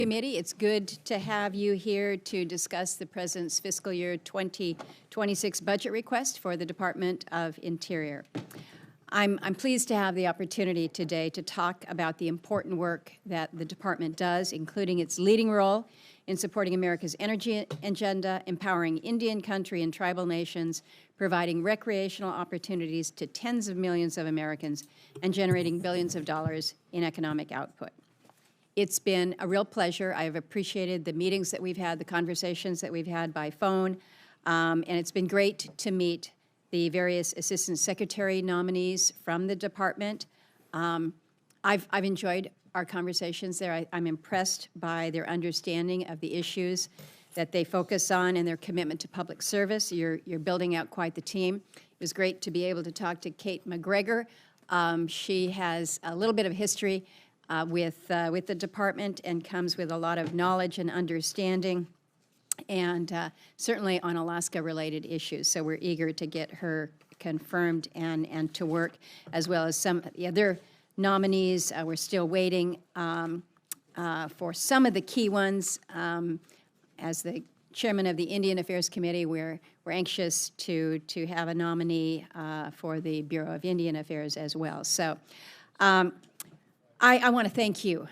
Committee. It's good to have you here to discuss the President's fiscal year 2026 budget request for the Department of Interior. I'm pleased to have the opportunity today to talk about the important work that the Department does, including its leading role in supporting America's energy agenda, empowering Indian country and tribal nations, providing recreational opportunities to tens of millions of Americans, and generating billions of dollars in economic output. It's been a real pleasure. I have appreciated the meetings that we've had, the conversations that we've had by phone, and it's been great to meet the various Assistant Secretary nominees from the Department. I've enjoyed our conversations there. I'm impressed by their understanding of the issues that they focus on and their commitment to public service. You're building out quite the team. It was great to be able to talk to Kate McGregor. She has a little bit of history with the Department and comes with a lot of knowledge and understanding, and certainly on Alaska-related issues. So we're eager to get her confirmed and to work, as well as some of the other nominees. We're still waiting for some of the key ones. As the chairman of the Indian Affairs Committee, we're anxious to have a nominee for the Bureau of Indian Affairs as well. So I want to thank you.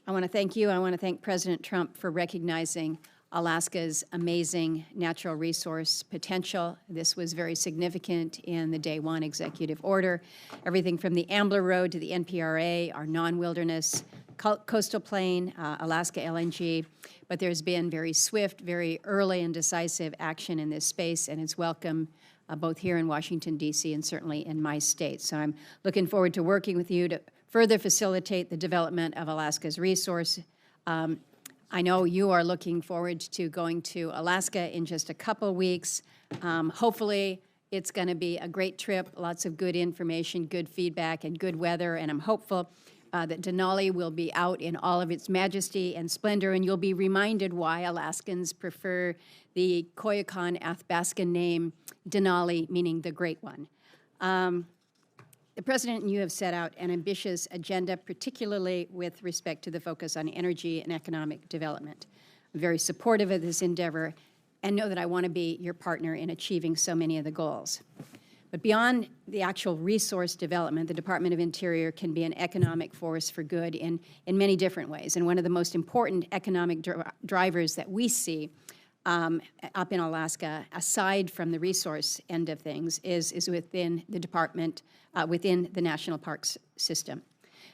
I want to thank you. I want to thank President Trump for recognizing Alaska's amazing natural resource potential. This was very significant in the Day 1 executive order. Everything from the Ambler Road to the NPRA, our non-wilderness coastal plain, Alaska LNG. But there's been very swift, very early and decisive action in this space, and it's welcome both here in Washington, D.C., and certainly in my state. So I'm looking forward to working with you to further facilitate the development of Alaska's resource. I know you are looking forward to going to Alaska in just a couple weeks. Hopefully, it's going to be a great trip, lots of good information, good feedback, and good weather, and I'm hopeful that Denali will be out in all of its majesty and splendor, and you'll be reminded why Alaskans prefer the Koyukon Athabascan name Denali, meaning the Great One. The President and you have set out an ambitious agenda, particularly with respect to the focus on energy and economic development. I'm very supportive of this endeavor and know that I want to be your partner in achieving so many of the goals. But beyond the actual resource development, the Department of Interior can be an economic force for good in many different ways. And one of the most important economic drivers that we see up in Alaska, aside from the resource end of things, is within the Department, within the National Parks system.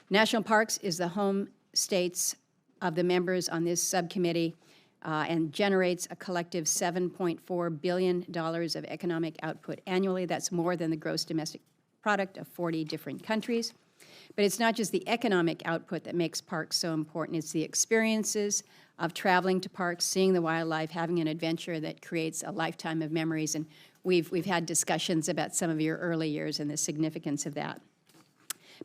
National Parks is the home states of the members on this subcommittee and generates a collective $7.4 billion of economic output annually. That's more than the gross domestic product of 40 different countries. But it's not just the economic output that makes parks so important. It's the experiences of traveling to parks, seeing the wildlife, having an adventure that creates a lifetime of memories. And we've had discussions about some of your early years and the significance of that.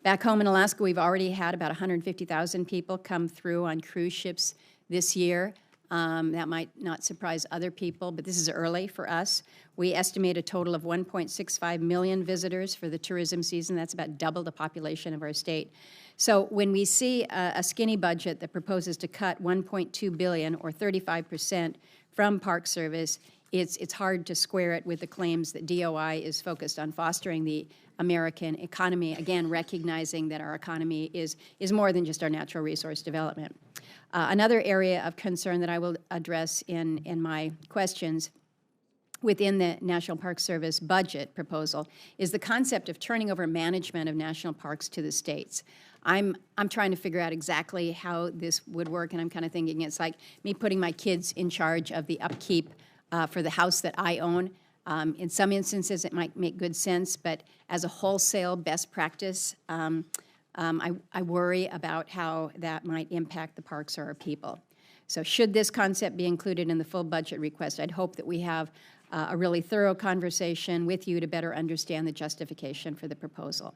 Back home in Alaska, we've already had about 150,000 people come through on cruise ships this year. That might not surprise other people, but this is early for us. We estimate a total of 1.65 million visitors for the tourism season. That's about double the population of our state. So when we see a skinny budget that proposes to cut $1.2 billion or 35% from Park Service, it's hard to square it with the claims that DOI is focused on fostering the American economy, again, recognizing that our economy is more than just our natural resource development. Another area of concern that I will address in my questions within the National Park Service budget proposal is the concept of turning over management of national parks to the states. I'm trying to figure out exactly how this would work, and I'm kind of thinking it's like me putting my kids in charge of the upkeep for the house that I own. In some instances, it might make good sense, but as a wholesale best practice, I worry about how that might impact the parks or our people. So should this concept be included in the full budget request, I'd hope that we have a really thorough conversation with you to better understand the justification for the proposal.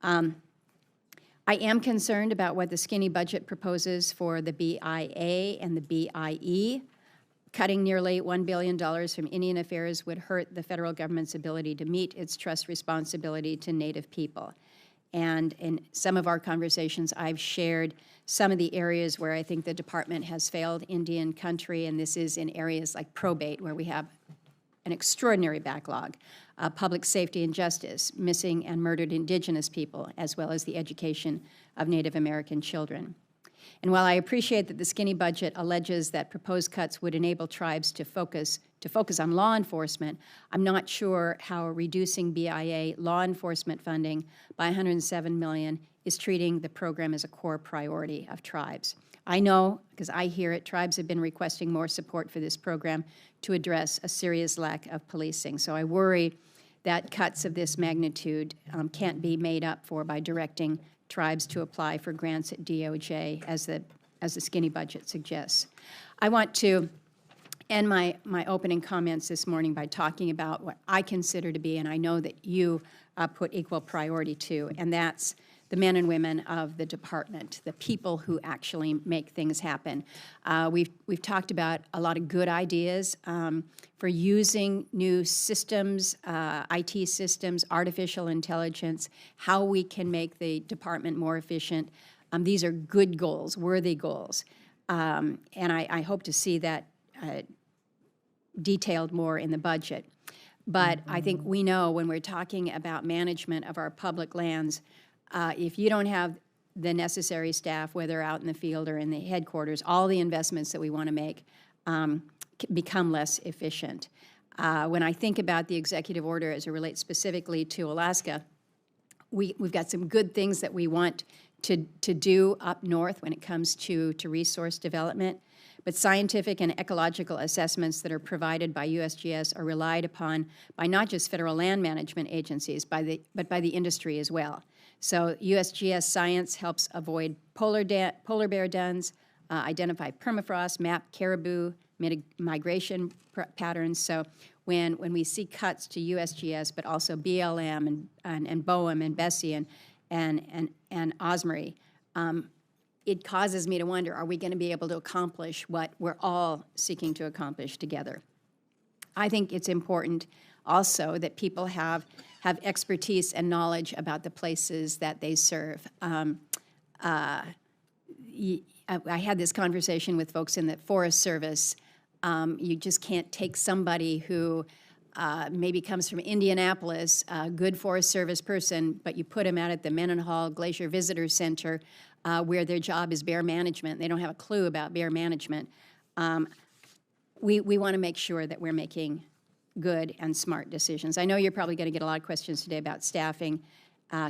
I am concerned about what the skinny budget proposes for the BIA and the BIE. Cutting nearly $1 billion from Indian Affairs would hurt the federal government's ability to meet its trust responsibility to Native people. And in some of our conversations, I've shared some of the areas where I think the department has failed Indian country, and this is in areas like probate, where we have an extraordinary backlog, public safety and justice, missing and murdered Indigenous people, as well as the education of Native American children. And while I appreciate that the skinny budget alleges that proposed cuts would enable tribes to focus on law enforcement, I'm not sure how reducing BIA law enforcement funding by $107 million is treating the program as a core priority of tribes. I know, because I hear it, tribes have been requesting more support for this program to address a serious lack of policing. So I worry that cuts of this magnitude can't be made up for by directing tribes to apply for grants at DOJ, as the skinny budget suggests. I want to end my opening comments this morning by talking about what I consider to be, and I know that you put equal priority to, and that's the men and women of the department, the people who actually make things happen. We've talked about a lot of good ideas for using new systems, IT systems, artificial intelligence, how we can make the department more efficient. These are good goals, worthy goals. And I hope to see that detailed more in the budget. But I think we know when we're talking about management of our public lands, if you don't have the necessary staff, whether out in the field or in the headquarters, all the investments that we want to make become less efficient. When I think about the executive order as it relates specifically to Alaska, we've got some good things that we want to do up north when it comes to resource development. But scientific and ecological assessments that are provided by USGS are relied upon by not just federal land management agencies, but by the industry as well. So USGS science helps avoid polar bear duns, identify permafrost, map caribou migration patterns. So when we see cuts to USGS, but also BLM and BOEM and Bessie and Osmery, it causes me to wonder, are we going to be able to accomplish what we're all seeking to accomplish together? I think it's important also that people have expertise and knowledge about the places that they serve. I had this conversation with folks in the Forest Service. You just can't take somebody who maybe comes from Indianapolis, a good Forest Service person, but you put him out at the Mendenhall Glacier Visitor Center where their job is bear management. They don't have a clue about bear management. We want to make sure that we're making good and smart decisions. I know you're probably going to get a lot of questions today about staffing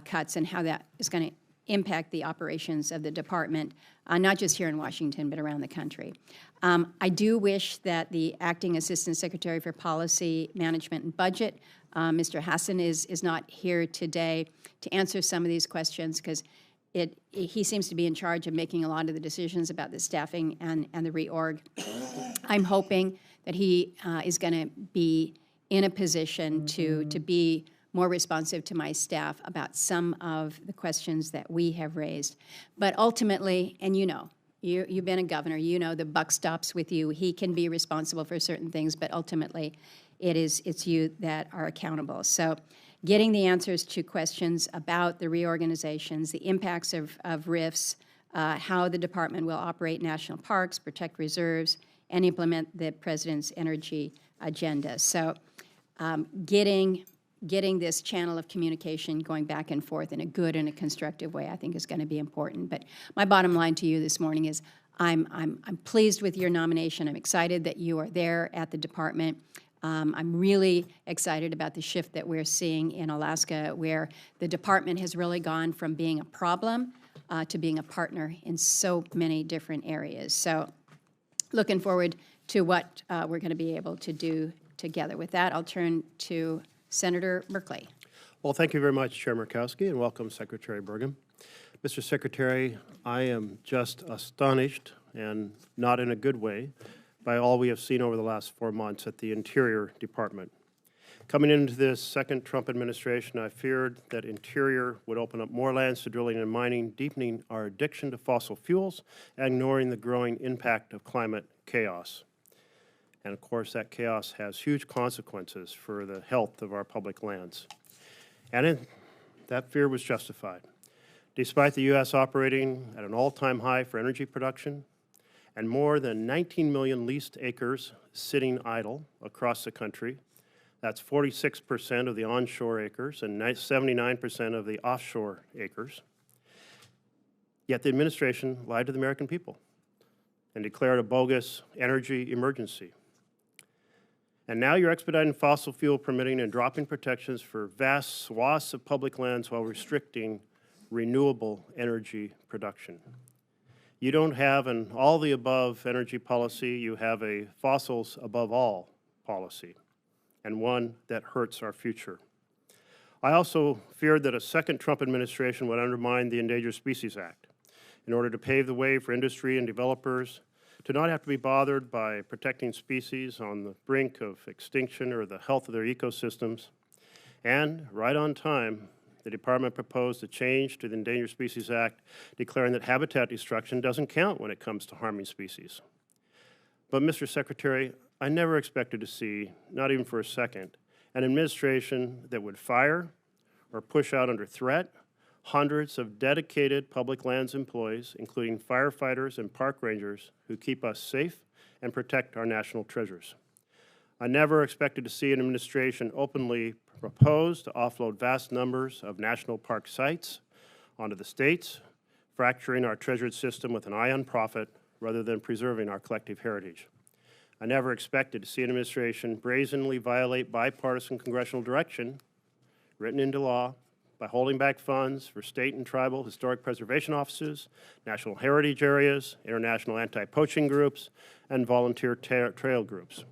cuts and how that is going to impact the operations of the department, not just here in Washington, but around the country. I do wish that the Acting Assistant Secretary for Policy, Management, and Budget, Mr. Hassan, is not here today to answer some of these questions, because he seems to be in charge of making a lot of the decisions about the staffing and the reorg. I'm hoping that he is going to be in a position to be more responsive to my staff about some of the questions that we have raised. But ultimately, and you've been a governor, the buck stops with you. He can be responsible for certain things, but ultimately it's you that are accountable. So getting the answers to questions about the reorganizations, the impacts of RIFs, how the department will operate national parks, protect reserves, and implement the president's energy agenda. So getting this channel of communication going back and forth in a good and a constructive way, I think, is going to be important. But my bottom line to you this morning is I'm pleased with your nomination. I'm excited that you are there at the department. I'm really excited about the shift that we're seeing in Alaska, where the department has really gone from being a problem to being a partner in so many different areas. So looking forward to what we're going to be able to do together. With that, I'll turn to Senator Merkley. Well, thank you very much, Chair Murkowski, and welcome, Secretary Burgum. Mr. Secretary, I am just astonished, and not in a good way, by all we have seen over the last 4 months at the Interior Department. Coming into this second Trump administration, I feared that Interior would open up more lands to drilling and mining, deepening our addiction to fossil fuels, and ignoring the growing impact of climate chaos. And of course, that chaos has huge consequences for the health of our public lands. And That fear was justified. Despite the U.S. operating at an all-time high for energy production and more than 19 million leased acres sitting idle across the country, that's 46% of the onshore acres and 79% of the offshore acres, yet the administration lied to the American people and declared a bogus energy emergency. And now you're expediting fossil fuel permitting and dropping protections for vast swaths of public lands while restricting renewable energy production. You don't have an all-the-above energy policy, you have a fossils above all policy, and one that hurts our future. I also feared that a second Trump administration would undermine the Endangered Species Act in order to pave the way for industry and developers to not have to be bothered by protecting species on the brink of extinction or the health of their ecosystems. And right on time, the Department proposed a change to the Endangered Species Act declaring that habitat destruction doesn't count when it comes to harming species. But, Mr. Secretary, I never expected to see, not even for a second, an administration that would fire or push out under threat hundreds of dedicated public lands employees, including firefighters and park rangers, who keep us safe and protect our national treasures. I never expected to see an administration openly propose to offload vast numbers of national park sites onto the states, fracturing our treasured system with an eye on profit rather than preserving our collective heritage. I never expected to see an administration brazenly violate bipartisan congressional direction written into law by holding back funds for state and tribal historic preservation offices, national heritage areas, international anti-poaching groups, and volunteer trail groups.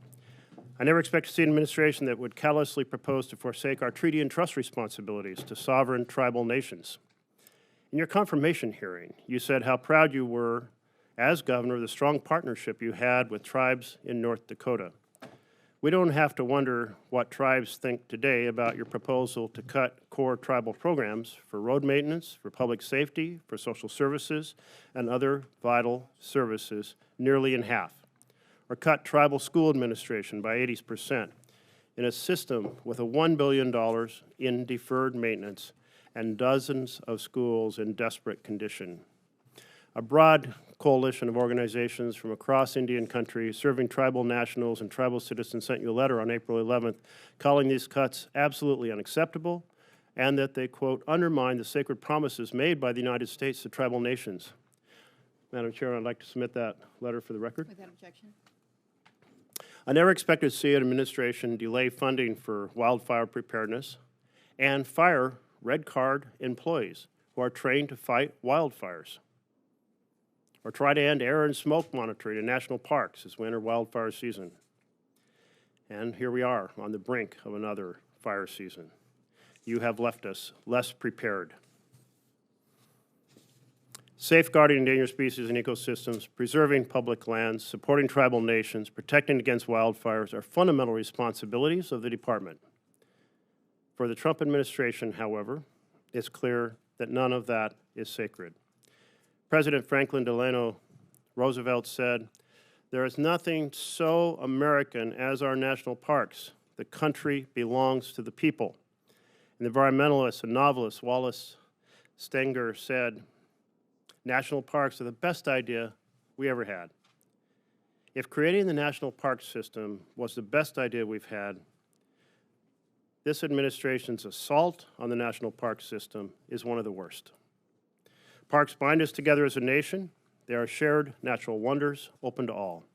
I never expect to see an administration that would callously propose to forsake our treaty and trust responsibilities to sovereign tribal nations. In your confirmation hearing, you said how proud you were, as governor, of the strong partnership you had with tribes in North Dakota. We don't have to wonder what tribes think today about your proposal to cut core tribal programs for road maintenance, for public safety, for social services, and other vital services nearly in half, or cut tribal school administration by 80% in a system with $1 billion in deferred maintenance and dozens of schools in desperate condition. A broad coalition of organizations from across Indian country serving tribal nationals and tribal citizens sent you a letter on April 11th calling these cuts absolutely unacceptable and that they, quote, undermine the sacred promises made by the United States to tribal nations. Madam Chair, I'd like to submit that letter for the record. Without objection. I never expected to see an administration delay funding for wildfire preparedness and fire red card employees who are trained to fight wildfires, or try to end air and smoke monitoring in national parks as we enter wildfire season. And here we are on the brink of another fire season. You have left us less prepared. Safeguarding endangered species and ecosystems, preserving public lands, supporting tribal nations, protecting against wildfires are fundamental responsibilities of the Department. For the Trump administration, however, it's clear that none of that is sacred. President Franklin Delano Roosevelt said, "There is nothing so American as our national parks. The country belongs to the people." And the environmentalist and novelist Wallace Stenger said, "National parks are the best idea we ever had." If creating the national park system was the best idea we've had, this administration's assault on the national park system is one of the worst. Parks bind us together as a nation. They are shared natural wonders open to all.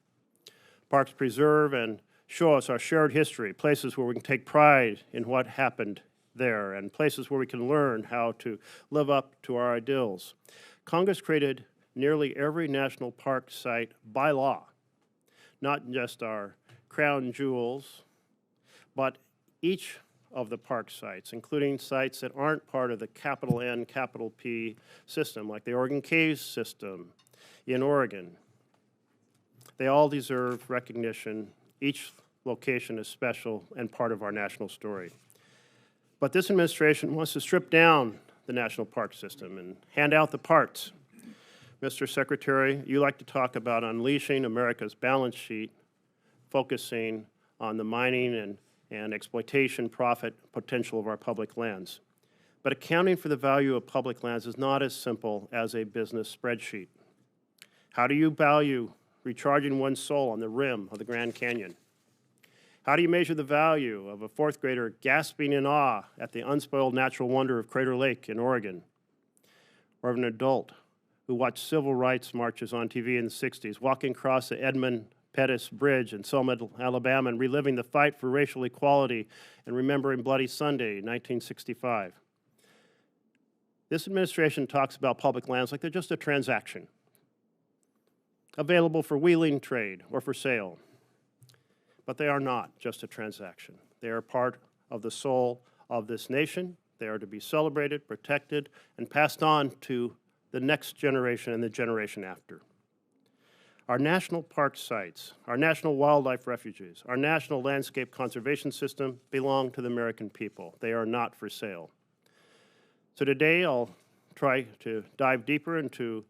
Parks preserve and show us our shared history, places where we can take pride in what happened there, and places where we can learn how to live up to our ideals. Congress created nearly every national park site by law, not just our crown jewels, but each of the park sites, including sites that aren't part of the capital N, capital P system, like the Oregon Caves system in Oregon. They all deserve recognition. Each location is special and part of our national story. But this administration wants to strip down the national park system and hand out the parts. Mr. Secretary, you like to talk about unleashing America's balance sheet, focusing on the mining and exploitation profit potential of our public lands. But accounting for the value of public lands is not as simple as a business spreadsheet. How do you value recharging one's soul on the rim of the Grand Canyon? How do you measure the value of a fourth grader gasping in awe at the unspoiled natural wonder of Crater Lake in Oregon? Or of an adult who watched civil rights marches on TV in the 60s, walking across the Edmund Pettus Bridge in Selma, Alabama, and reliving the fight for racial equality and remembering Bloody Sunday, 1965. This administration talks about public lands like they're just a transaction, available for wheeling trade or for sale. But they are not just a transaction. They are part of the soul of this nation. They are to be celebrated, protected, and passed on to the next generation and the generation after. Our national park sites, our national wildlife refuges, our national landscape conservation system belong to the American people. They are not for sale. So today I'll try to dive deeper into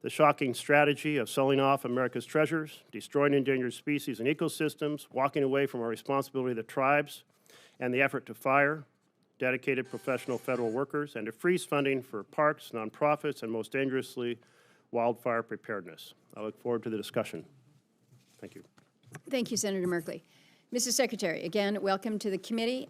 the shocking strategy of selling off America's treasures, destroying endangered species and ecosystems, walking away from our responsibility to the tribes, and the effort to fire dedicated professional federal workers and to freeze funding for parks, nonprofits, and most dangerously, wildfire preparedness. I look forward to the discussion. Thank you. Thank you, Senator Merkley. Mr. Secretary, again, welcome to the committee.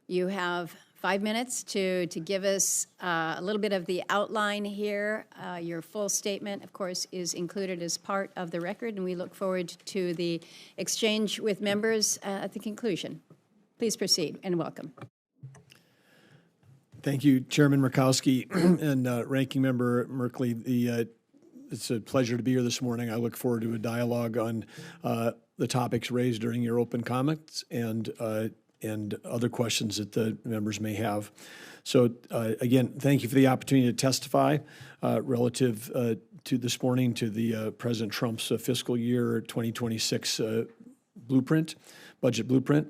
You have 5 minutes to give us a little bit of the outline here. Your full statement, of course, is included as part of the record, and we look forward to the exchange with members at the conclusion. Please proceed, and welcome. Thank you, Chairman Murkowski and Ranking Member Merkley. It's a pleasure to be here this morning. I look forward to a dialogue on the topics raised during your open comments and other questions that the members may have. So again, thank you for the opportunity to testify relative to this morning to the President Trump's fiscal year 2026 budget blueprint.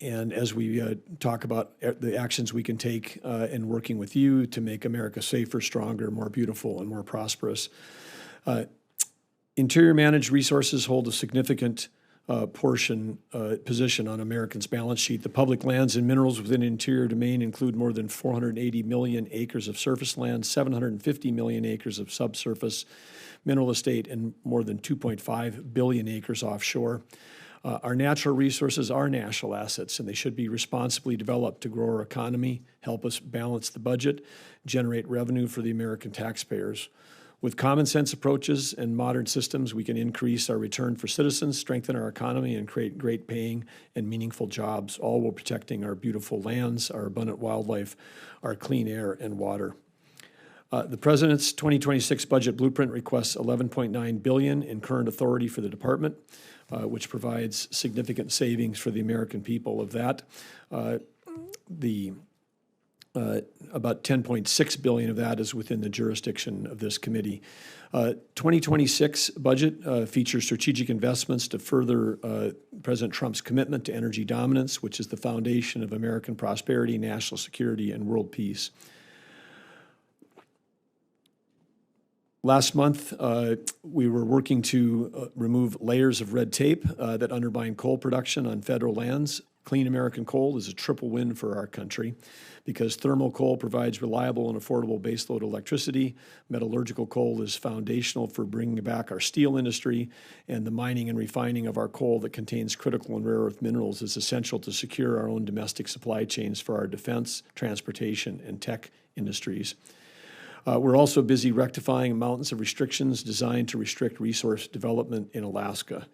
And as we talk about the actions we can take in working with you to make America safer, stronger, more beautiful, and more prosperous. Interior managed resources hold a significant position on Americans' balance sheet. The public lands and minerals within interior domain include more than 480 million acres of surface land, 750 million acres of subsurface mineral estate, and more than 2.5 billion acres offshore. Our natural resources are national assets, and they should be responsibly developed to grow our economy, help us balance the budget, generate revenue for the American taxpayers. With common sense approaches and modern systems, we can increase our return for citizens, strengthen our economy, and create great paying and meaningful jobs, all while protecting our beautiful lands, our abundant wildlife, our clean air and water. The President's 2026 budget blueprint requests $11.9 billion in current authority for the department, which provides significant savings for the American people. Of that, about $10.6 billion of that is within the jurisdiction of this committee. 2026 budget features strategic investments to further President Trump's commitment to energy dominance, which is the foundation of American prosperity, national security, and world peace. Last month, we were working to remove layers of red tape that undermine coal production on federal lands. Clean American coal is a triple win for our country because thermal coal provides reliable and affordable baseload electricity. Metallurgical coal is foundational for bringing back our steel industry, and the mining and refining of our coal that contains critical and rare earth minerals is essential to secure our own domestic supply chains for our defense, transportation, and tech industries. We're also busy rectifying mountains of restrictions designed to restrict resource development in Alaska.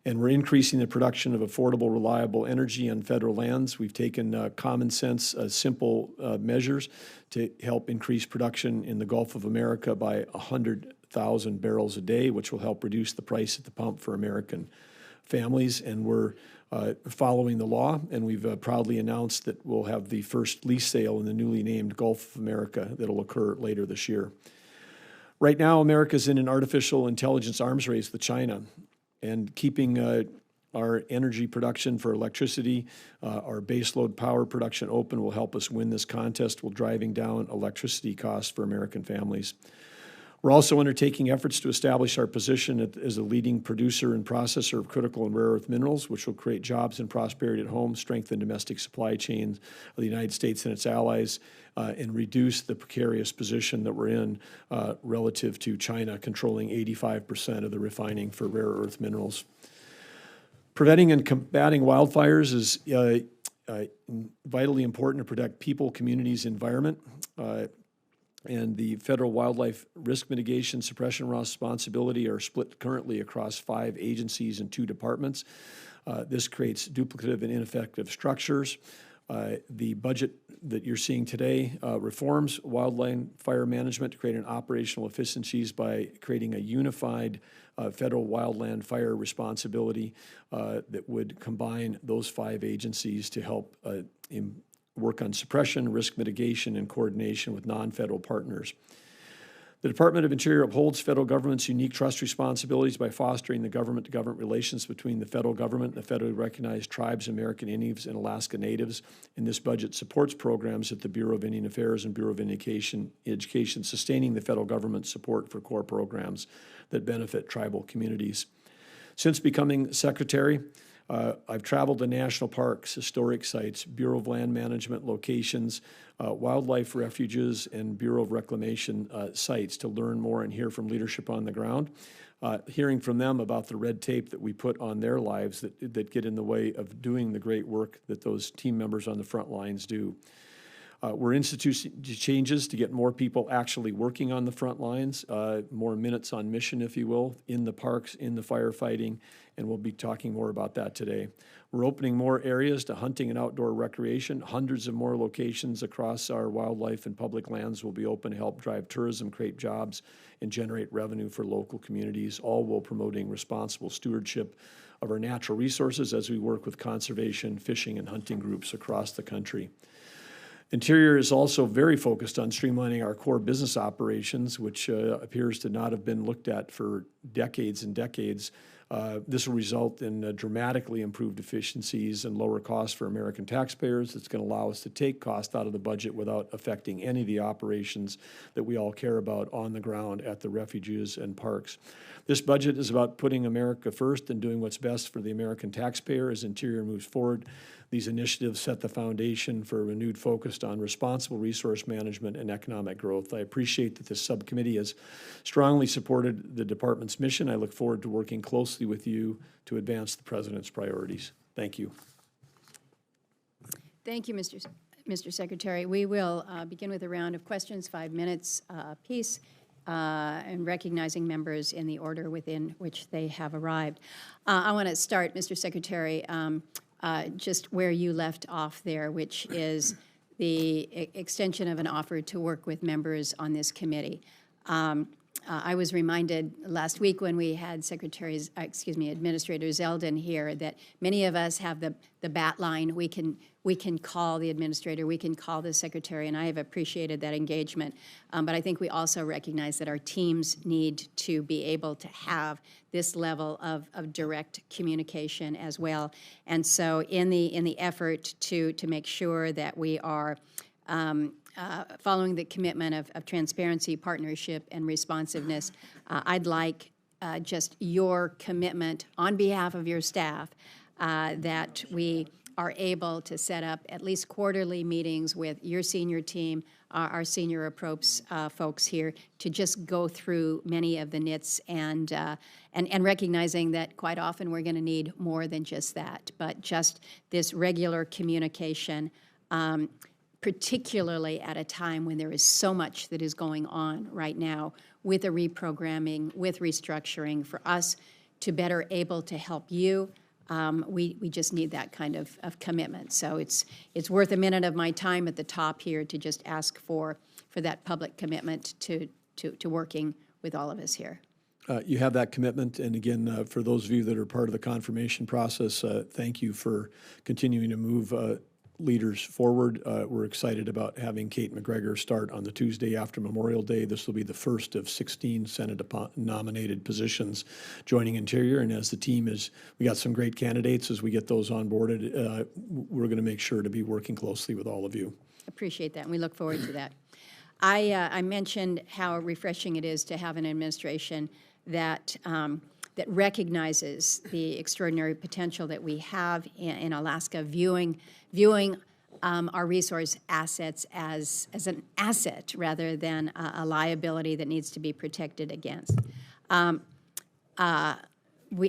And we're increasing the production of affordable, reliable energy on federal lands. We've taken common sense, simple measures to help increase production in the Gulf of America by 100,000 barrels a day, which will help reduce the price at the pump for American families. And we're following the law, and we've proudly announced that we'll have the first lease sale in the newly named Gulf of America that'll occur later this year. Right now, America's in an artificial intelligence arms race with China, and keeping our energy production for electricity, our baseload power production open will help us win this contest while driving down electricity costs for American families. We're also undertaking efforts to establish our position as a leading producer and processor of critical and rare earth minerals, which will create jobs and prosperity at home, strengthen domestic supply chains of the United States and its allies, and reduce the precarious position that we're in relative to China controlling 85% of the refining for rare earth minerals. Preventing and combating wildfires is vitally important to protect people, communities, environment. And the federal wildlife risk mitigation suppression responsibility are split currently across 5 agencies and 2 departments. This creates duplicative and ineffective structures. The budget that you're seeing today reforms wildland fire management to create an operational efficiencies by creating a unified federal wildland fire responsibility that would combine those 5 agencies to help work on suppression, risk mitigation, and coordination with non-federal partners. The Department of Interior upholds federal government's unique trust responsibilities by fostering the government-to-government relations between the federal government and the federally recognized tribes, American Indians, and Alaska Natives. And this budget supports programs at the Bureau of Indian Affairs and Bureau of Education, sustaining the federal government's support for core programs that benefit tribal communities. Since becoming secretary, I've traveled to national parks, historic sites, Bureau of Land Management locations, wildlife refuges, and Bureau of Reclamation sites to learn more and hear from leadership on the ground, hearing from them about the red tape that we put on their lives that get in the way of doing the great work that those team members on the front lines do. We're instituting changes to get more people actually working on the front lines, more minutes on mission, if you will, in the parks, in the firefighting, and we'll be talking more about that today. We're opening more areas to hunting and outdoor recreation. Hundreds of more locations across our wildlife and public lands will be open to help drive tourism, create jobs, and generate revenue for local communities, all while promoting responsible stewardship of our natural resources as we work with conservation, fishing, and hunting groups across the country. Interior is also very focused on streamlining our core business operations, which appears to not have been looked at for decades and decades. This will result in dramatically improved efficiencies and lower costs for American taxpayers. It's going to allow us to take cost out of the budget without affecting any of the operations that we all care about on the ground at the refuges and parks. This budget is about putting America first and doing what's best for the American taxpayer as Interior moves forward. These initiatives set the foundation for a renewed focus on responsible resource management and economic growth. I appreciate that this subcommittee has strongly supported the department's mission. I look forward to working closely with you to advance the President's priorities. Thank you. Thank you, Mr. Secretary. We will begin with a round of questions, 5 minutes apiece, and recognizing members in the order within which they have arrived. I want to start, Mr. Secretary, just where you left off there, which is the extension of an offer to work with members on this committee. I was reminded last week when we had Administrator Zeldin here that many of us have the bat line. We can call the administrator, we can call the secretary, and I have appreciated that engagement. But I think we also recognize that our teams need to be able to have this level of direct communication as well. And so in the effort to make sure that we are following the commitment of transparency, partnership, and responsiveness, I'd like just your commitment on behalf of your staff that we are able to set up at least quarterly meetings with your senior team, our senior approps folks here, to just go through many of the nits and recognizing that quite often we're going to need more than just that, but just this regular communication, particularly at a time when there is so much that is going on right now with a reprogramming, with restructuring, for us to better able to help you. We just need that kind of commitment. So it's worth a minute of my time at the top here to just ask for that public commitment to working with all of us here. You have that commitment, and again, for those of you that are part of the confirmation process, thank you for continuing to move leaders forward. We're excited about having Kate McGregor start on the Tuesday after Memorial Day. This will be the first of 16 Senate-nominated positions joining Interior, and as the team we got some great candidates. As we get those onboarded, we're going to make sure to be working closely with all of you. Appreciate that, and we look forward to that. I mentioned how refreshing it is to have an administration that that recognizes the extraordinary potential that we have in Alaska, viewing our resource assets as an asset rather than a liability that needs to be protected against.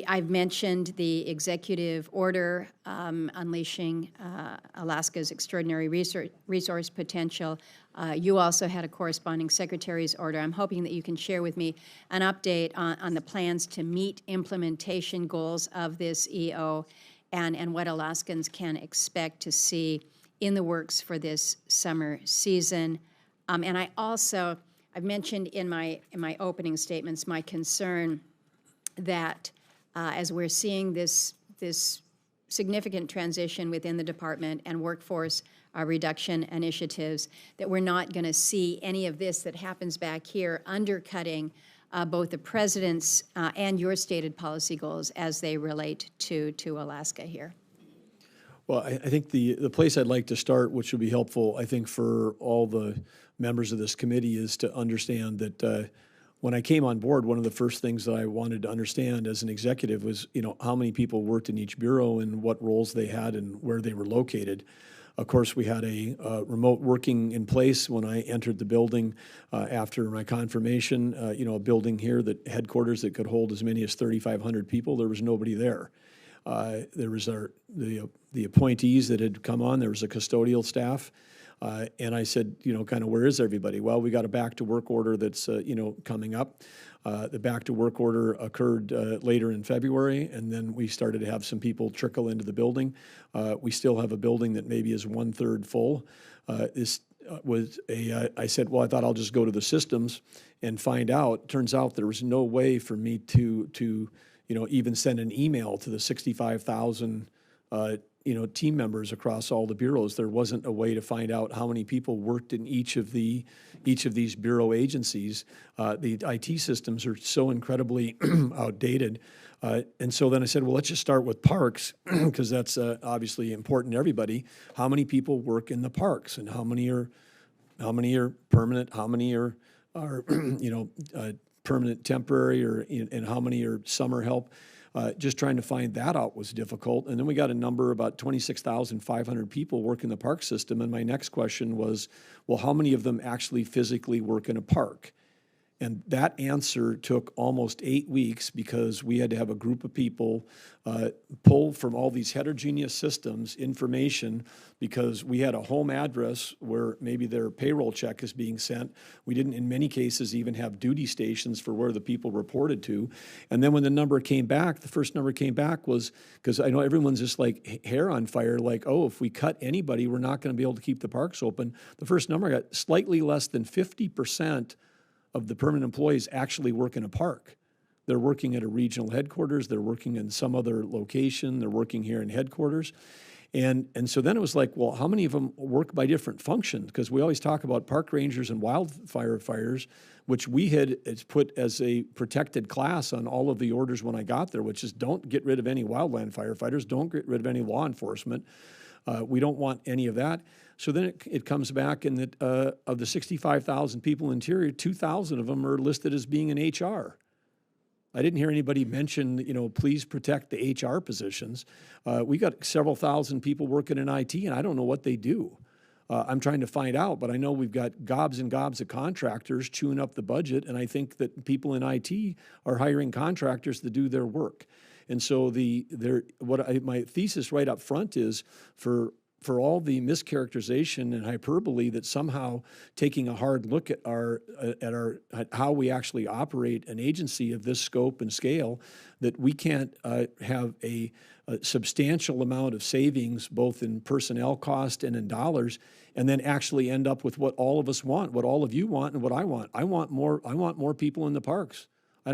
I've mentioned the executive order unleashing Alaska's extraordinary resource potential. You also had a corresponding secretary's order. I'm hoping that you can share with me an update on the plans to meet implementation goals of this EO and what Alaskans can expect to see in the works for this summer season. And I've mentioned in my opening statements my concern that as we're seeing this significant transition within the department and workforce reduction initiatives, that we're not going to see any of this that happens back here undercutting both the president's and your stated policy goals as they relate to Alaska here. Well, I think the place I'd like to start, which would be helpful, I think, for all the members of this committee, is to understand that when I came on board, one of the first things that I wanted to understand as an executive was, how many people worked in each bureau and what roles they had and where they were located. Of course, we had a remote working in place when I entered the building after my confirmation. A building here, that headquarters that could hold as many as 3,500 people. There was nobody there. There was the appointees that had come on. There was a custodial staff. And I said, kind of, where is everybody? Well, we got a back to work order that's, coming up. The back to work order occurred later in February, and then we started to have some people trickle into the building. We still have a building that maybe is 1/3 full. I said, well, I thought I'll just go to the systems and find out. Turns out there was no way for me to even send an email to the 65,000 team members across all the bureaus. There wasn't a way to find out how many people worked in each of these bureau agencies. The IT systems are so incredibly outdated. And so then I said, well, let's just start with parks, because that's obviously important to everybody. How many people work in the parks, and how many are permanent, how many are permanent temporary, and how many are summer help? Just trying to find that out was difficult. And then we got a number, about 26,500 people work in the park system. And my next question was, well, how many of them actually physically work in a park? And that answer took almost 8 weeks, because we had to have a group of people pull from all these heterogeneous systems information, because we had a home address where maybe their payroll check is being sent. We didn't, in many cases, even have duty stations for where the people reported to. And then when the number came back, the first number came back was, because I know everyone's just like hair on fire, like, oh, if we cut anybody, we're not going to be able to keep the parks open. The first number got slightly less than 50% of the permanent employees actually work in a park. They're working at a regional headquarters. They're working in some other location. They're working here in headquarters. And so then it was like, well, how many of them work by different functions? Because we always talk about park rangers and wildfire fighters, which we had put as a protected class on all of the orders when I got there, which is don't get rid of any wildland firefighters, don't get rid of any law enforcement. We don't want any of that. So then it comes back, and that of the 65,000 people in Interior, 2,000 of them are listed as being in HR. I didn't hear anybody mention, please protect the HR positions. We got several thousand people working in IT, and I don't know what they do. I'm trying to find out, but I know we've got gobs and gobs of contractors chewing up the budget, and I think that people in IT are hiring contractors to do their work. And so my thesis right up front is for all the mischaracterization and hyperbole that somehow taking a hard look at at how we actually operate an agency of this scope and scale, that we can't have a substantial amount of savings both in personnel cost and in dollars, and then actually end up with what all of us want, what all of you want, and what I want. I want more people in the parks.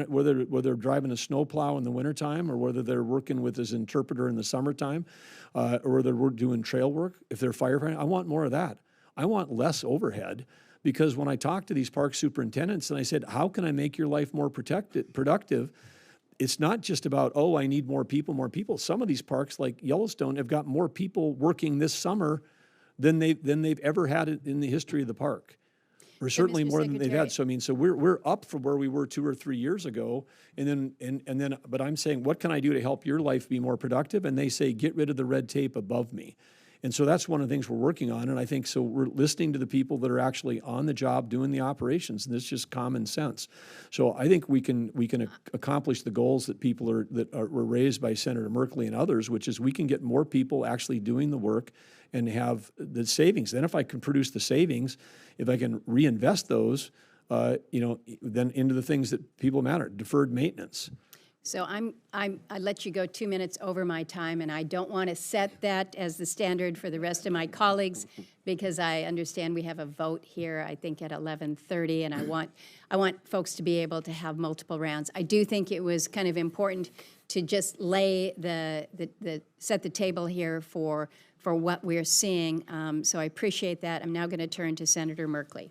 Whether they're driving a snowplow in the wintertime, or whether they're working with his interpreter in the summertime, or whether we're doing trail work, if they're firefighting, I want more of that. I want less overhead, because when I talk to these park superintendents and I said, how can I make your life more productive? It's not just about, oh, I need more people. Some of these parks, like Yellowstone, have got more people working this summer than they've ever had in the history of the park. We're certainly Mr. more than they've Secretary- had. So I mean, so we're up from where we were 2 or 3 years ago. And then, but I'm saying, what can I do to help your life be more productive? And they say, get rid of the red tape above me. And so that's one of the things we're working on. And I think so we're listening to the people that are actually on the job doing the operations. And it's just common sense. So I think we can accomplish the goals that were raised by Senator Merkley and others, which is we can get more people actually doing the work and have the savings. Then if I can produce the savings, if I can reinvest those, then into the things that people matter, deferred maintenance. So I let you go 2 minutes over my time, and I don't want to set that as the standard for the rest of my colleagues, because I understand we have a vote here, I think at 11:30, and I want folks to be able to have multiple rounds. I do think it was kind of important to just lay set the table here for what we're seeing. So I appreciate that. I'm now going to turn to Senator Merkley.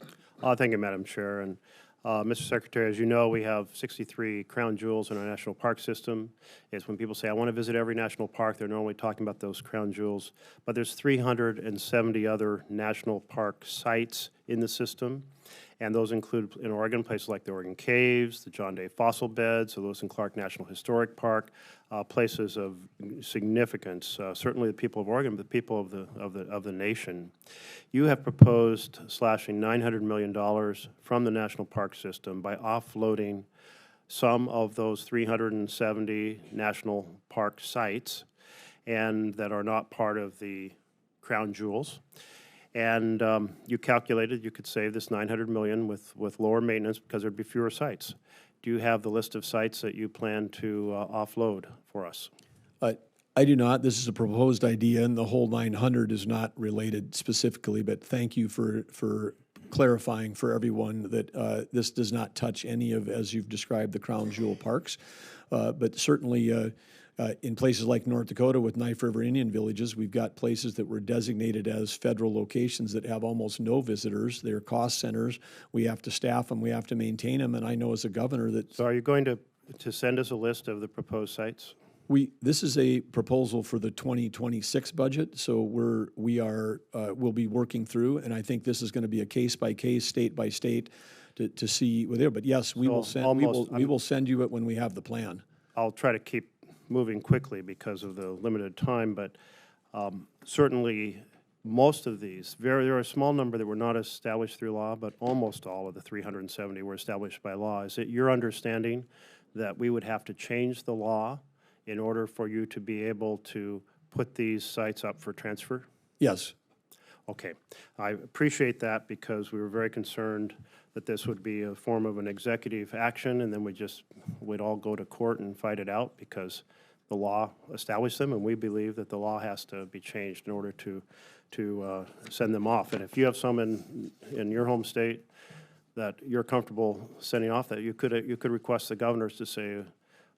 Thank you, Madam Chair. And Mr. Secretary, as you know, we have 63 crown jewels in our national park system. It's when people say, I want to visit every national park, they're normally talking about those crown jewels. But there's 370 other national park sites in the system. And those include, in Oregon, places like the Oregon Caves, the John Day Fossil Beds, the Lewis and Clark National Historic Park, places of significance, certainly the people of Oregon, but the people of the nation. You have proposed slashing $900 million from the national park system by offloading some of those 370 national park sites and that are not part of the crown jewels. And you calculated you could save this $900 million with lower maintenance because there'd be fewer sites. Do you have the list of sites that you plan to offload for us? I do not. This is a proposed idea, and the whole 900 is not related specifically, but thank you for clarifying for everyone that this does not touch any of, as you've described, the crown jewel parks. But certainly in places like North Dakota with Knife River Indian Villages, we've got places that were designated as federal locations that have almost no visitors. They're cost centers. We have to staff them. We have to maintain them. And I know as a governor that... So are you going to send us a list of the proposed sites? This is a proposal for the 2026 budget, so we'll be working through, and I think this is going to be a case by case, state by state, to see where they're. But yes, we will send you it when we have the plan. I'll try to keep moving quickly because of the limited time, but certainly most of these, there are a small number that were not established through law, but almost all of the 370 were established by law. Is it your understanding that we would have to change the law in order for you to be able to put these sites up for transfer? Yes. Okay. I appreciate that because we were very concerned that this would be a form of an executive action and then we'd all go to court and fight it out because the law established them, and we believe that the law has to be changed in order to send them off. And if you have some in your home state that you're comfortable sending off, that you could request the governors to say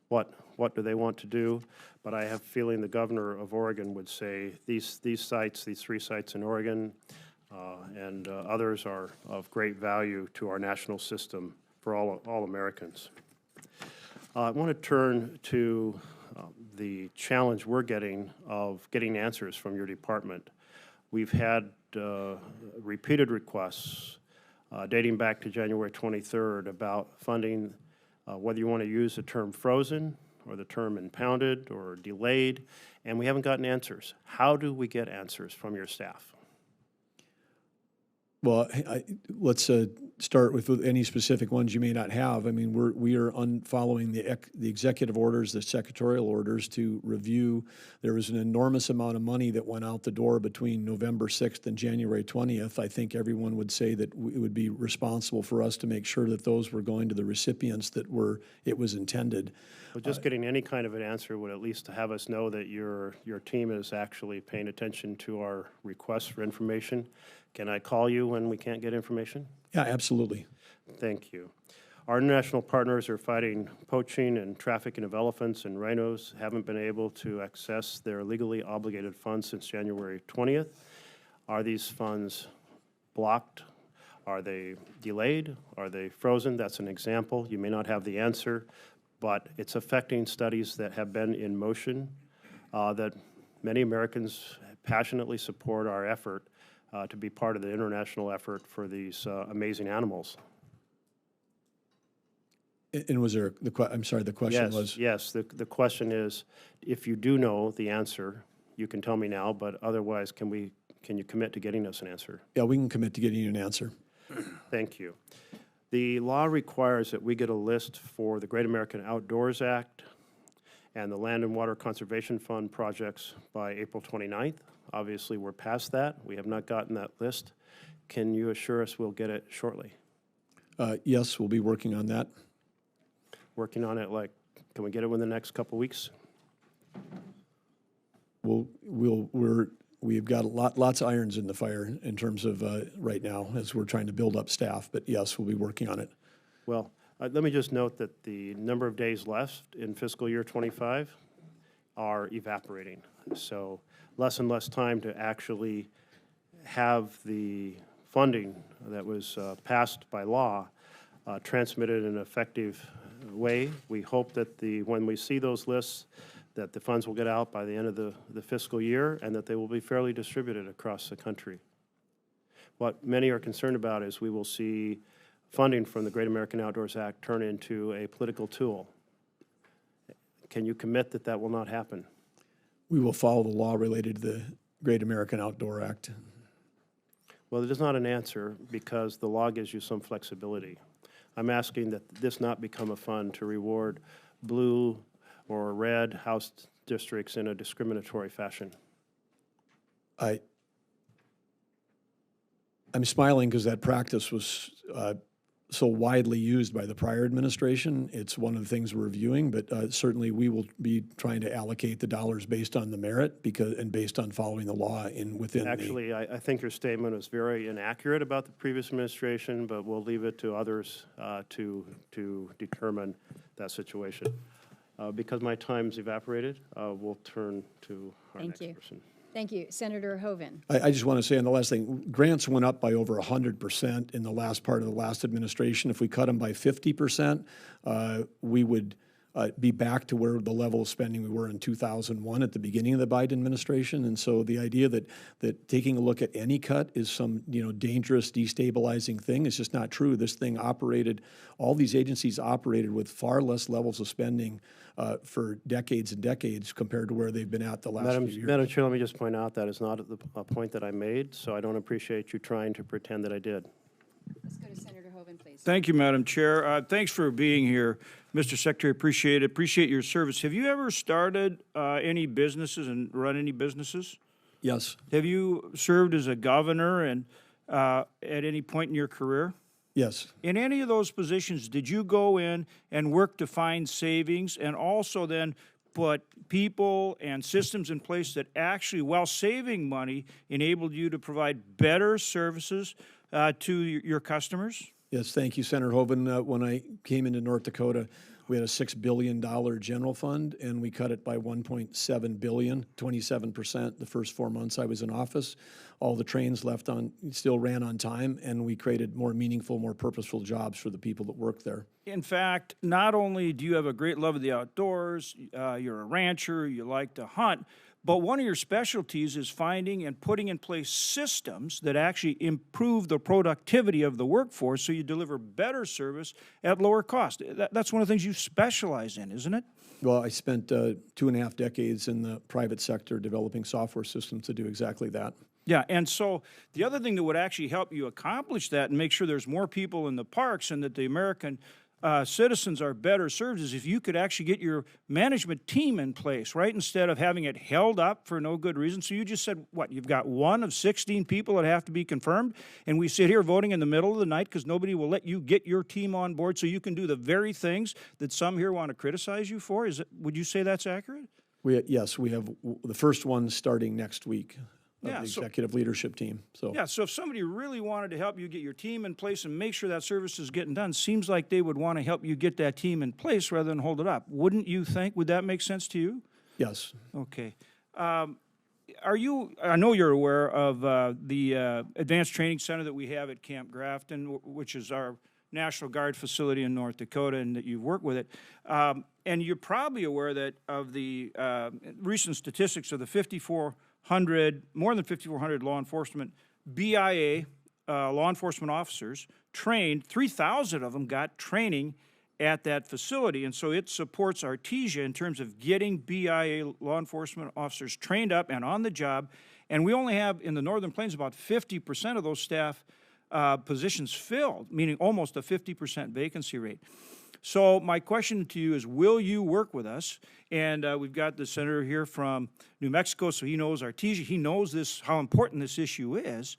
what do they want to do. But I have a feeling the governor of Oregon would say these sites, these 3 sites in Oregon and others are of great value to our national system for all Americans. I want to turn to the challenge we're getting of getting answers from your department. We've had repeated requests dating back to January 23rd about funding, whether you want to use the term frozen or the term impounded or delayed, and we haven't gotten answers. How do we get answers from your staff? Well, let's start with any specific ones you may not have. I mean, we are following the executive orders, the secretarial orders to review. There was an enormous amount of money that went out the door between November 6th and January 20th. I think everyone would say that it would be responsible for us to make sure that those were going to the recipients that it was intended. Well, just getting any kind of an answer would at least have us know that your team is actually paying attention to our requests for information. Can I call you when we can't get information? Yeah, absolutely. Thank you. Our international partners are fighting poaching and trafficking of elephants and rhinos, haven't been able to access their legally obligated funds since January 20th. Are these funds blocked? Are they delayed? Are they frozen? That's an example. You may not have the answer, but it's affecting studies that have been in motion, that many Americans passionately support our effort to be part of the international effort for these amazing animals. And was there, I'm sorry, the question was? Yes, the question is, if you do know the answer, you can tell me now, but otherwise, can you commit to getting us an answer? Yeah, we can commit to getting you an answer. Thank you. The law requires that we get a list for the Great American Outdoors Act and the Land and Water Conservation Fund projects by April 29th. Obviously, we're past that. We have not gotten that list. Can you assure us we'll get it shortly? Yes, we'll be working on that. Working on it, like, can we get it within the next couple weeks? We've got lots of irons in the fire in terms of right now as we're trying to build up staff, but yes, we'll be working on it. Well, let me just note that the number of days left in fiscal year 25 are evaporating. So less and less time to actually have the funding that was passed by law transmitted in an effective way. We hope that when we see those lists, that the funds will get out by the end of the fiscal year and that they will be fairly distributed across the country. What many are concerned about is we will see funding from the Great American Outdoors Act turn into a political tool. Can you commit that that will not happen? We will follow the law related to the Great American Outdoor Act. Well, it is not an answer because the law gives you some flexibility. I'm asking that this not become a fund to reward blue or red house districts in a discriminatory fashion. I'm smiling because that practice was so widely used by the prior administration. It's one of the things we're reviewing, but certainly we will be trying to allocate the dollars based on the merit and based on following the law within. Actually, I think your statement is very inaccurate about the previous administration, but we'll leave it to others to determine that situation. Because my time's evaporated, we'll turn to our next person. Thank you. Senator Hoeven. I just want to say on the last thing, grants went up by over 100% in the last part of the last administration. If we cut them by 50%, we would be back to where the level of spending we were in 2001 at the beginning of the Biden administration. And so the idea that taking a look at any cut is some dangerous, destabilizing thing is just not true. This thing operated, all these agencies operated with far less levels of spending for decades and decades compared to where they've been at the last few years. Madam Chair, let me just point out that is not a point that I made, so I don't appreciate you trying to pretend that I did. Let's go to Senator Hoeven, please. Thank you, Madam Chair. Thanks for being here, Mr. Secretary. Appreciate it. Appreciate your service. Have you ever started any businesses and run any businesses? Yes. Have you served as a governor and at any point in your career? Yes. In any of those positions, did you go in and work to find savings and also then put people and systems in place that actually, while saving money, enabled you to provide better services to your customers? Yes, thank you, Senator Hoeven. When I came into North Dakota, we had a $6 billion general fund, and we cut it by $1.7 billion, 27% the first 4 months I was in office. All the trains still ran on time, and we created more meaningful, more purposeful jobs for the people that work there. In fact, not only do you have a great love of the outdoors, you're a rancher, you like to hunt, but one of your specialties is finding and putting in place systems that actually improve the productivity of the workforce so you deliver better service at lower cost. That's one of the things you specialize in, isn't it? Well, I spent 2.5 decades in the private sector developing software systems to do exactly that. Yeah, and so the other thing that would actually help you accomplish that and make sure there's more people in the parks and that the American citizens are better served is if you could actually get your management team in place, right, instead of having it held up for no good reason. So you just said, what, you've got one of 16 people that have to be confirmed, and we sit here voting in the middle of the night because nobody will let you get your team on board so you can do the very things that some here want to criticize you for? Would you say that's accurate? Yes, we have the first one starting next week. Yeah, the executive leadership team. So if somebody really wanted to help you get your team in place and make sure that service is getting done, seems like they would want to help you get that team in place rather than hold it up. Wouldn't you think? Would that make sense to you? Yes. Okay. I know you're aware of the Advanced Training Center that we have at Camp Grafton, which is our National Guard facility in North Dakota, and that you've worked with it. And you're probably aware that of the recent statistics of the more than 5,400 law enforcement BIA law enforcement officers trained, 3,000 of them got training at that facility, and so it supports Artesia in terms of getting BIA law enforcement officers trained up and on the job, and we only have in the Northern Plains about 50% of those staff positions filled, meaning almost a 50% vacancy rate. So my question to you is, will you work with us? And we've got the senator here from New Mexico, so he knows Artesia. He knows this, how important this issue is.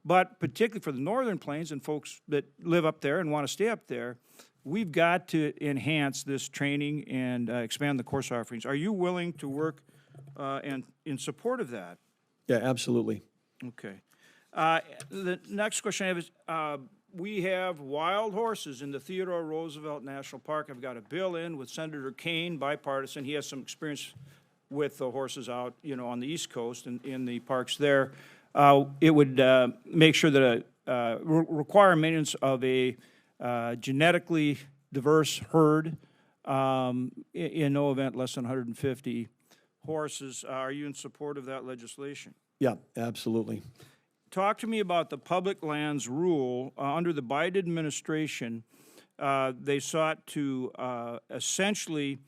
But particularly for the Northern Plains and folks that live up there and want to stay up there, we've got to enhance this training and expand the course offerings. Are you willing to work and in support of that? Yeah, absolutely. Okay. The next question I have is, we have wild horses in the Theodore Roosevelt National Park. I've got a bill in with Senator Kane, bipartisan. He has some experience with the horses out, on the East Coast and in the parks there. It would make sure that require maintenance of a genetically diverse herd, in no event less than 150 horses. Are you in support of that legislation? Yeah, absolutely. Talk to me about the public lands rule. Under the Biden administration, they sought to essentially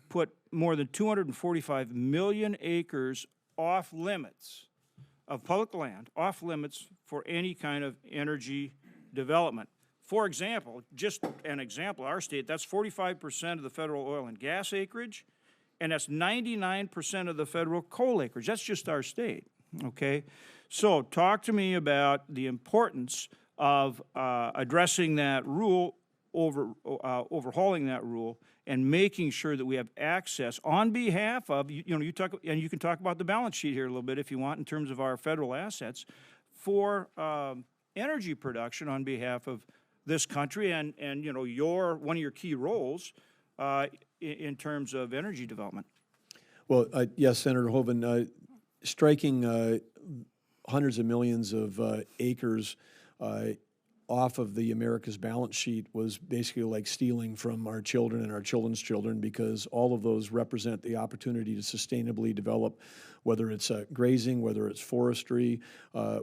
put more than 245 million acres off limits of public land, off limits for any kind of energy development. For example, just an example, our state, that's 45% of the federal oil and gas acreage, and that's 99% of the federal coal acreage. That's just our state, okay? So talk to me about the importance of addressing that rule, overhauling that rule, and making sure that we have access on behalf of, you talk, and you can talk about the balance sheet here a little bit if you want in terms of our federal assets for energy production on behalf of this country and one of your key roles in terms of energy development. Well, yes, Senator Hoeven, striking hundreds of millions of acres off of the America's balance sheet was basically like stealing from our children and our children's children, because all of those represent the opportunity to sustainably develop, whether it's grazing, whether it's forestry,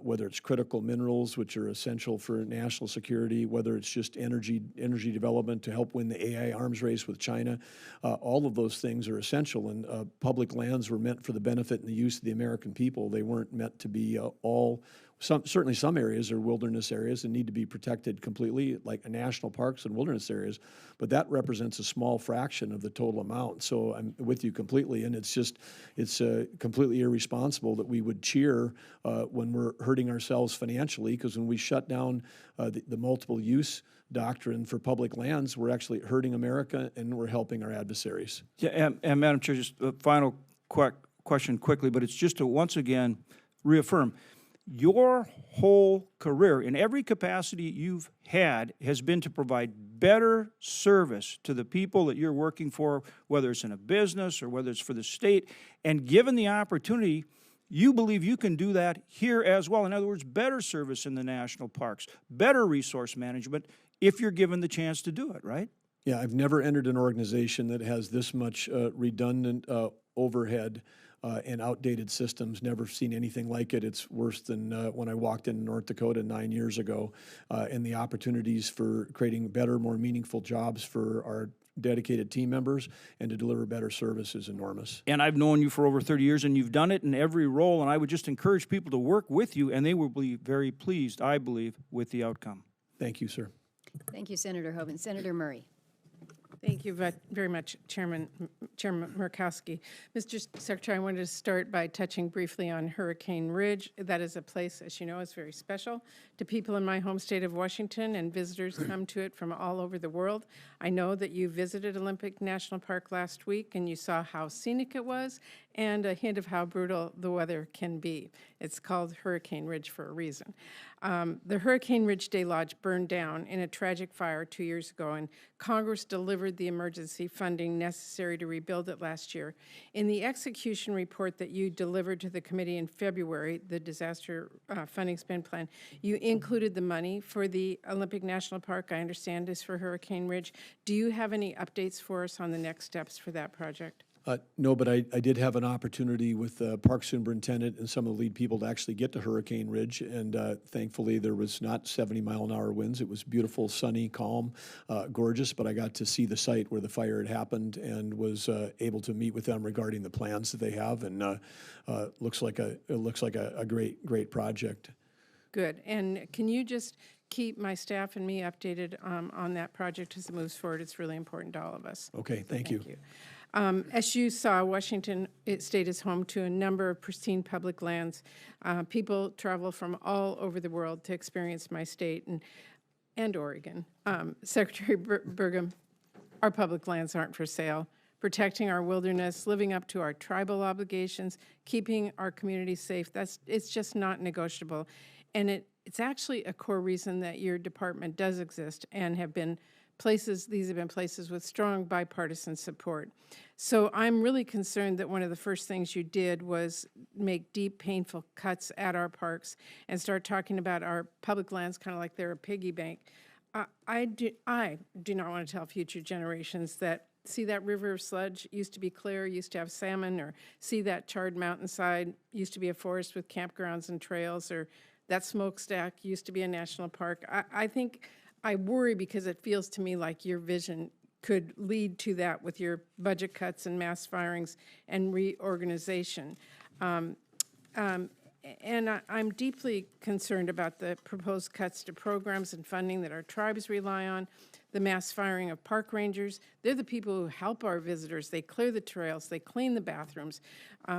whether it's critical minerals, which are essential for national security, whether it's just energy development to help win the AI arms race with China. All of those things are essential, and public lands were meant for the benefit and the use of the American people. They weren't meant to be certainly some areas are wilderness areas and need to be protected completely, like national parks and wilderness areas, but that represents a small fraction of the total amount. So I'm with you completely, and it's completely irresponsible that we would cheer when we're hurting ourselves financially, because when we shut down the multiple use doctrine for public lands, we're actually hurting America and we're helping our adversaries. Yeah, and Madam Chair, just a final question quickly, but it's just to once again reaffirm, your whole career, in every capacity you've had, has been to provide better service to the people that you're working for, whether it's in a business or whether it's for the state. And given the opportunity, you believe you can do that here as well. In other words, better service in the national parks, better resource management, if you're given the chance to do it, right? Yeah, I've never entered an organization that has this much redundant overhead and outdated systems. Never seen anything like it. It's worse than when I walked in North Dakota 9 years ago. And the opportunities for creating better, more meaningful jobs for our dedicated team members and to deliver better service is enormous. And I've known you for over 30 years, and you've done it in every role, and I would just encourage people to work with you, and they will be very pleased, I believe, with the outcome. Thank you, sir. Thank you, Senator Hoeven. Senator Murray. Thank you very much, Chairman Murkowski. Mr. Secretary, I wanted to start by touching briefly on Hurricane Ridge. That is a place, as you know, is very special to people in my home state of Washington, and visitors come to it from all over the world. I know that you visited Olympic National Park last week, and you saw how scenic it was and a hint of how brutal the weather can be. It's called Hurricane Ridge for a reason. The Hurricane Ridge Day Lodge burned down in a tragic fire 2 years ago, and Congress delivered the emergency funding necessary to rebuild it last year. In the execution report that you delivered to the committee in February, the disaster funding spend plan, you included the money for the Olympic National Park, I understand is for Hurricane Ridge. Do you have any updates for us on the next steps for that project? No, but I did have an opportunity with the park superintendent and some of the lead people to actually get to Hurricane Ridge, and thankfully there was not 70-mile-an-hour winds. It was beautiful, sunny, calm, gorgeous, but I got to see the site where the fire had happened and was able to meet with them regarding the plans that they have, and it looks like a great project. Good. And can you just keep my staff and me updated on that project as it moves forward? It's really important to all of us. Okay, thank you. As you saw, Washington State is home to a number of pristine public lands. People travel from all over the world to experience my state and Oregon. Secretary Burgum, our public lands aren't for sale. Protecting our wilderness, living up to our tribal obligations, keeping our communities safe, it's just not negotiable. And it's actually a core reason that your department does exist and have been these have been places with strong bipartisan support. So I'm really concerned that one of the first things you did was make deep, painful cuts at our parks and start talking about our public lands kind of like they're a piggy bank. I do not want to tell future generations that, see that river of sludge used to be clear, used to have salmon, or see that charred mountainside used to be a forest with campgrounds and trails, or that smokestack used to be a national park. I worry because it feels to me like your vision could lead to that with your budget cuts and mass firings and reorganization. And I'm deeply concerned about the proposed cuts to programs and funding that our tribes rely on, the mass firing of park rangers. They're the people who help our visitors. They clear the trails, they clean the bathrooms,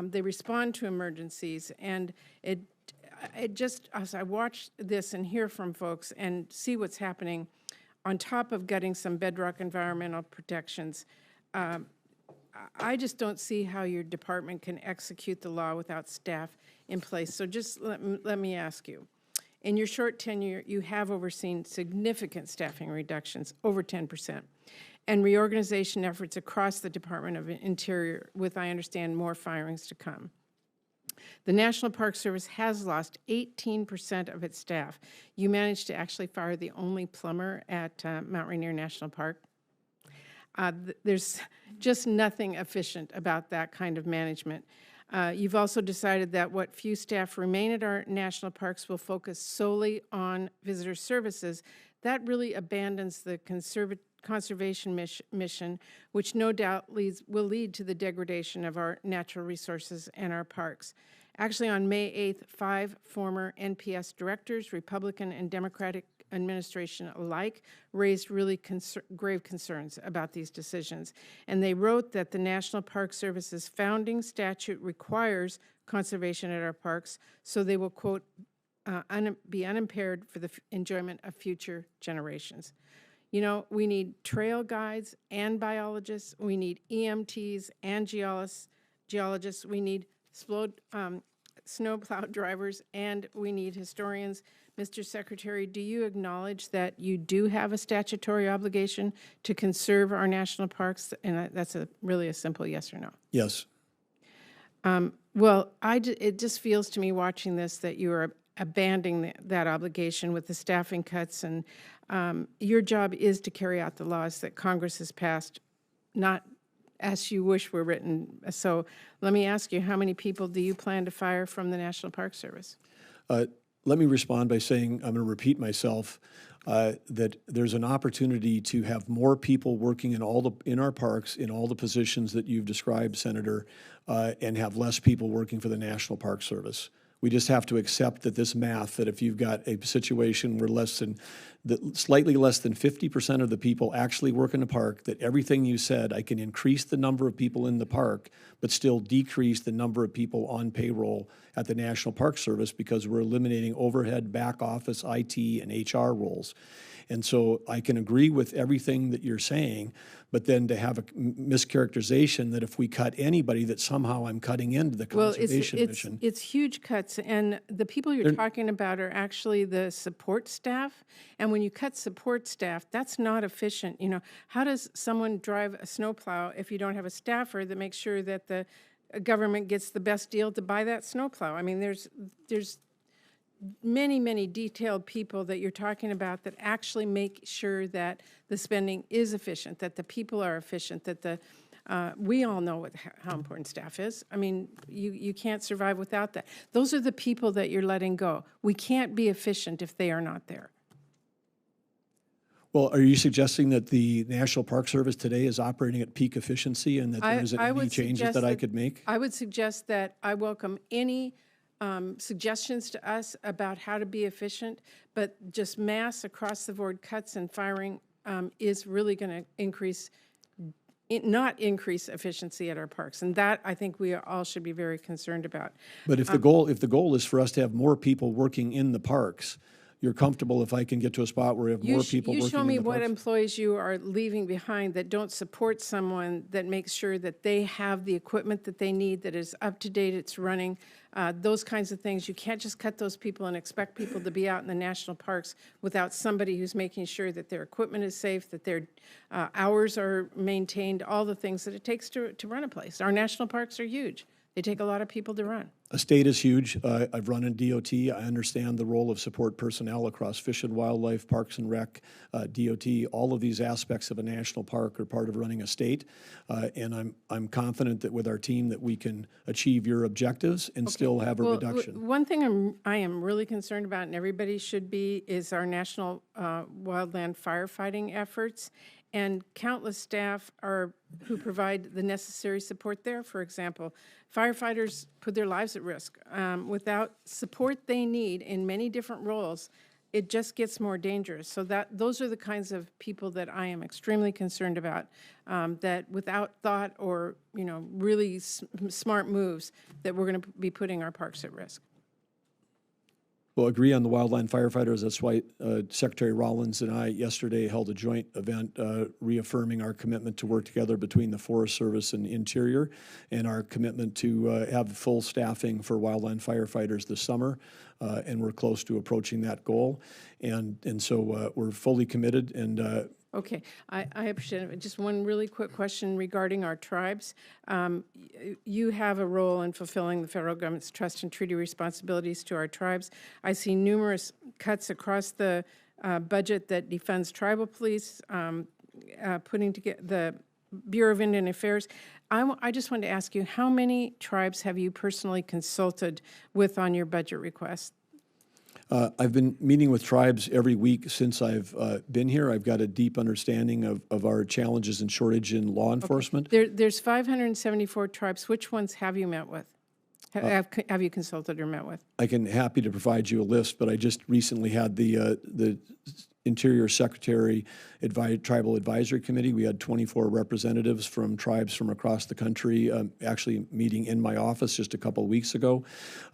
they respond to emergencies, and it just, as I watch this and hear from folks and see what's happening, on top of gutting some bedrock environmental protections, I just don't see how your department can execute the law without staff in place. So just let me ask you, in your short tenure, you have overseen significant staffing reductions, over 10%, and reorganization efforts across the Department of Interior, with, I understand, more firings to come. The National Park Service has lost 18% of its staff. You managed to actually fire the only plumber at Mount Rainier National Park. There's just nothing efficient about that kind of management. You've also decided that what few staff remain at our national parks will focus solely on visitor services. That really abandons the conservation mission, which no doubt will lead to the degradation of our natural resources and our parks. Actually, on May 8th, 5 former NPS directors, Republican and Democratic administration alike, raised really grave concerns about these decisions. And they wrote that the National Park Service's founding statute requires conservation at our parks, so they will, quote, be unimpaired for the enjoyment of future generations. You know, we need trail guides and biologists. We need EMTs and geologists. We need snowplow drivers, and we need historians. Mr. Secretary, do you acknowledge that you do have a statutory obligation to conserve our national parks? And that's really a simple yes or no. Yes. Well, it just feels to me watching this that you are abandoning that obligation with the staffing cuts, and your job is to carry out the laws that Congress has passed, not as you wish were written. So let me ask you, how many people do you plan to fire from the National Park Service? Let me respond by saying, I'm going to repeat myself, that there's an opportunity to have more people working in our parks in all the positions that you've described, Senator, and have less people working for the National Park Service. We just have to accept that this math, that if you've got a situation where slightly less than 50% of the people actually work in the park, that everything you said, I can increase the number of people in the park, but still decrease the number of people on payroll at the National Park Service because we're eliminating overhead, back office, IT, and HR roles. And so I can agree with everything that you're saying, but then to have a mischaracterization that if we cut anybody, that somehow I'm cutting into the conservation mission. It's huge cuts, and the people you're talking about are actually the support staff. And when you cut support staff, that's not efficient. You know, how does someone drive a snowplow if you don't have a staffer that makes sure that the government gets the best deal to buy that snowplow? I mean, there's many, many detailed people that you're talking about that actually make sure that the spending is efficient, that the people are efficient, that the We all know how important staff is. I mean, you can't survive without that. Those are the people that you're letting go. We can't be efficient if they are not there. Well, are you suggesting that the National Park Service today is operating at peak efficiency and that there isn't any changes that I could make? I would suggest that I welcome any suggestions to us about how to be efficient, but just mass across-the-board cuts and firing is really going to not increase efficiency at our parks, and that I think we all should be very concerned about. But if the goal is for us to have more people working in the parks, you're comfortable if I can get to a spot where we have more people working in the parks? You show me what employees you are leaving behind that don't support someone that makes sure that they have the equipment that they need, that is up to date, it's running, those kinds of things. You can't just cut those people and expect people to be out in the national parks without somebody who's making sure that their equipment is safe, that their hours are maintained, all the things that it takes to run a place. Our national parks are huge. They take a lot of people to run. A state is huge. I've run in DOT. I understand the role of support personnel across Fish and Wildlife, Parks and Rec, DOT. All of these aspects of a national park are part of running a state. And I'm confident that with our team that we can achieve your objectives and still have a reduction. One thing I am really concerned about, and everybody should be, is our national wildland firefighting efforts. And countless staff who provide the necessary support there. For example, firefighters put their lives at risk. Without support they need in many different roles, it just gets more dangerous. So those are the kinds of people that I am extremely concerned about, that without thought or really smart moves, that we're going to be putting our parks at risk. Well, agree on the wildland firefighters. That's why Secretary Rollins and I yesterday held a joint event reaffirming our commitment to work together between the Forest Service and Interior, and our commitment to have full staffing for wildland firefighters this summer. And we're close to approaching that goal. And so we're fully committed. And okay, I appreciate it. Just one really quick question regarding our tribes. You have a role in fulfilling the federal government's trust and treaty responsibilities to our tribes. I see numerous cuts across the budget that defends tribal police, putting together the Bureau of Indian Affairs. I just wanted to ask you, how many tribes have you personally consulted with on your budget request? I've been meeting with tribes every week since I've been here. I've got a deep understanding of our challenges and shortage in law enforcement. There's 574 tribes. Which ones have you met with? Have you consulted or met with? I can happy to provide you a list, but I just recently had the Interior Secretary Tribal Advisory Committee. We had 24 representatives from tribes from across the country actually meeting in my office just a couple of weeks ago.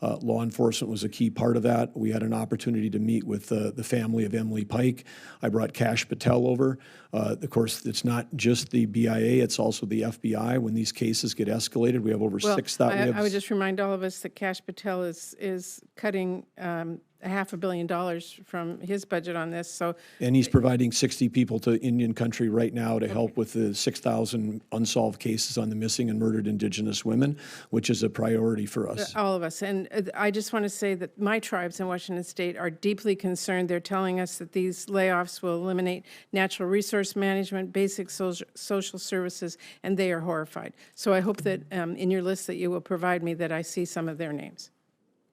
Law enforcement was a key part of that. We had an opportunity to meet with the family of Emily Pike. I brought Kash Patel over. Of course, it's not just the BIA, it's also the FBI. When these cases get escalated, we have over 6,000. I would just remind all of us that Kash Patel is cutting $500 million from his budget on this. And he's providing 60 people to Indian country right now to help with the 6,000 unsolved cases on the missing and murdered Indigenous women, which is a priority for us. All of us. And I just want to say that my tribes in Washington State are deeply concerned. They're telling us that these layoffs will eliminate natural resource management, basic social services, and they are horrified. So I hope that in your list that you will provide me that I see some of their names.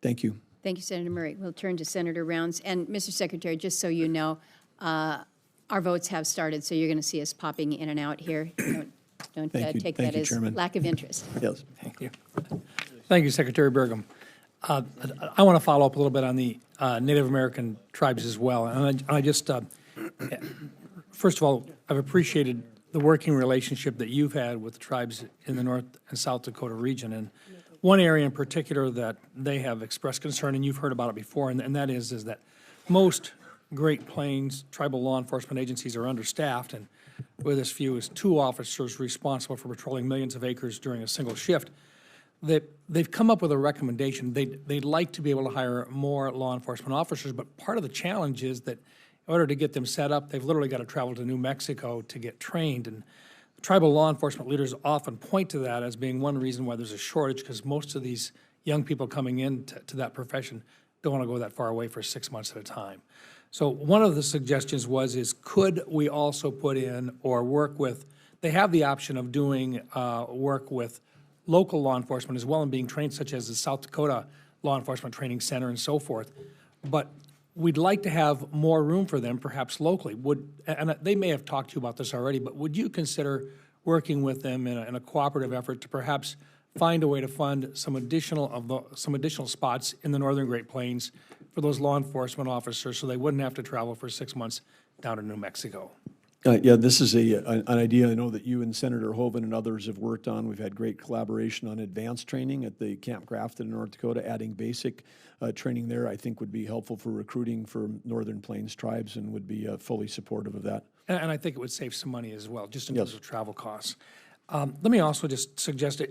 Thank you. Thank you, Senator Murray. We'll turn to Senator Rounds. And, Mr. Secretary, just so you know, our votes have started, so you're going to see us popping in and out here. Don't take that as Chairman. lack of interest. Yes. Thank you. Thank you, Secretary Burgum. I want to follow up a little bit on the Native American tribes as well. And I just, first of all, I've appreciated the working relationship that you've had with the tribes in the North and South Dakota region. And one area in particular that they have expressed concern, and you've heard about it before, and that is that most Great Plains tribal law enforcement agencies are understaffed, and with as few as 2 officers responsible for patrolling millions of acres during a single shift. They've come up with a recommendation. They'd like to be able to hire more law enforcement officers, but part of the challenge is that in order to get them set up, they've literally got to travel to New Mexico to get trained. And tribal law enforcement leaders often point to that as being one reason why there's a shortage, because most of these young people coming into that profession don't want to go that far away for 6 months at a time. So one of the suggestions is could we also put in or work with they have the option of doing work with local law enforcement as well and being trained, such as the South Dakota Law Enforcement Training Center and so forth. But we'd like to have more room for them, perhaps locally. And they may have talked to you about this already, but would you consider working with them in a cooperative effort to perhaps find a way to fund some additional spots in the Northern Great Plains for those law enforcement officers so they wouldn't have to travel for 6 months down to New Mexico? Yeah, this is an idea I know that you and Senator Hoeven and others have worked on. We've had great collaboration on advanced training at the Camp Grafton in North Dakota. Adding basic training there, I think, would be helpful for recruiting for Northern Plains tribes and would be fully supportive of that. And I think it would save some money as well, just in terms of travel costs. Let me also just suggest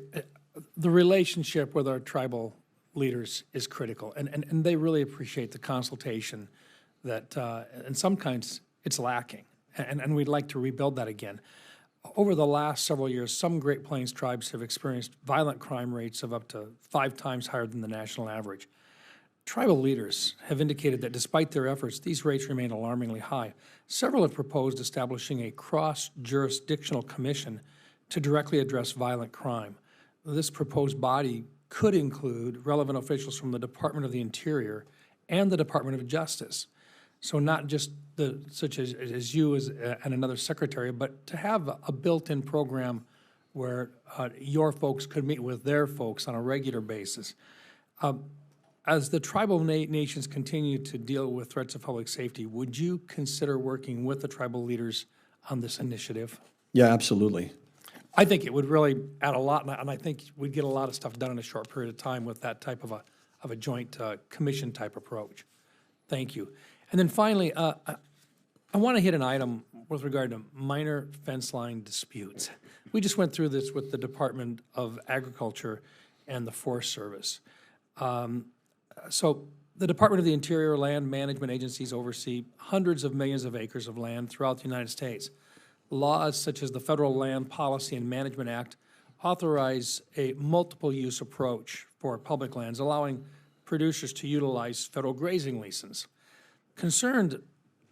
the relationship with our tribal leaders is critical, and they really appreciate the consultation that, and sometimes it's lacking. And we'd like to rebuild that again. Over the last several years, some Great Plains tribes have experienced violent crime rates of up to 5 times higher than the national average. Tribal leaders have indicated that despite their efforts, these rates remain alarmingly high. Several have proposed establishing a cross-jurisdictional commission to directly address violent crime. This proposed body could include relevant officials from the Department of the Interior and the Department of Justice. So not just such as you and another secretary, but to have a built-in program where your folks could meet with their folks on a regular basis. As the tribal nations continue to deal with threats of public safety, would you consider working with the tribal leaders on this initiative? Yeah, absolutely. I think it would really add a lot, and I think we'd get a lot of stuff done in a short period of time with that type of a joint commission type approach. Thank you. And then finally, I want to hit an item with regard to minor fence line disputes. We just went through this with the Department of Agriculture and the Forest Service. So the Department of the Interior land management agencies oversee hundreds of millions of acres of land throughout the United States. Laws such as the Federal Land Policy and Management Act authorize a multiple-use approach for public lands, allowing producers to utilize federal grazing leases. Concerned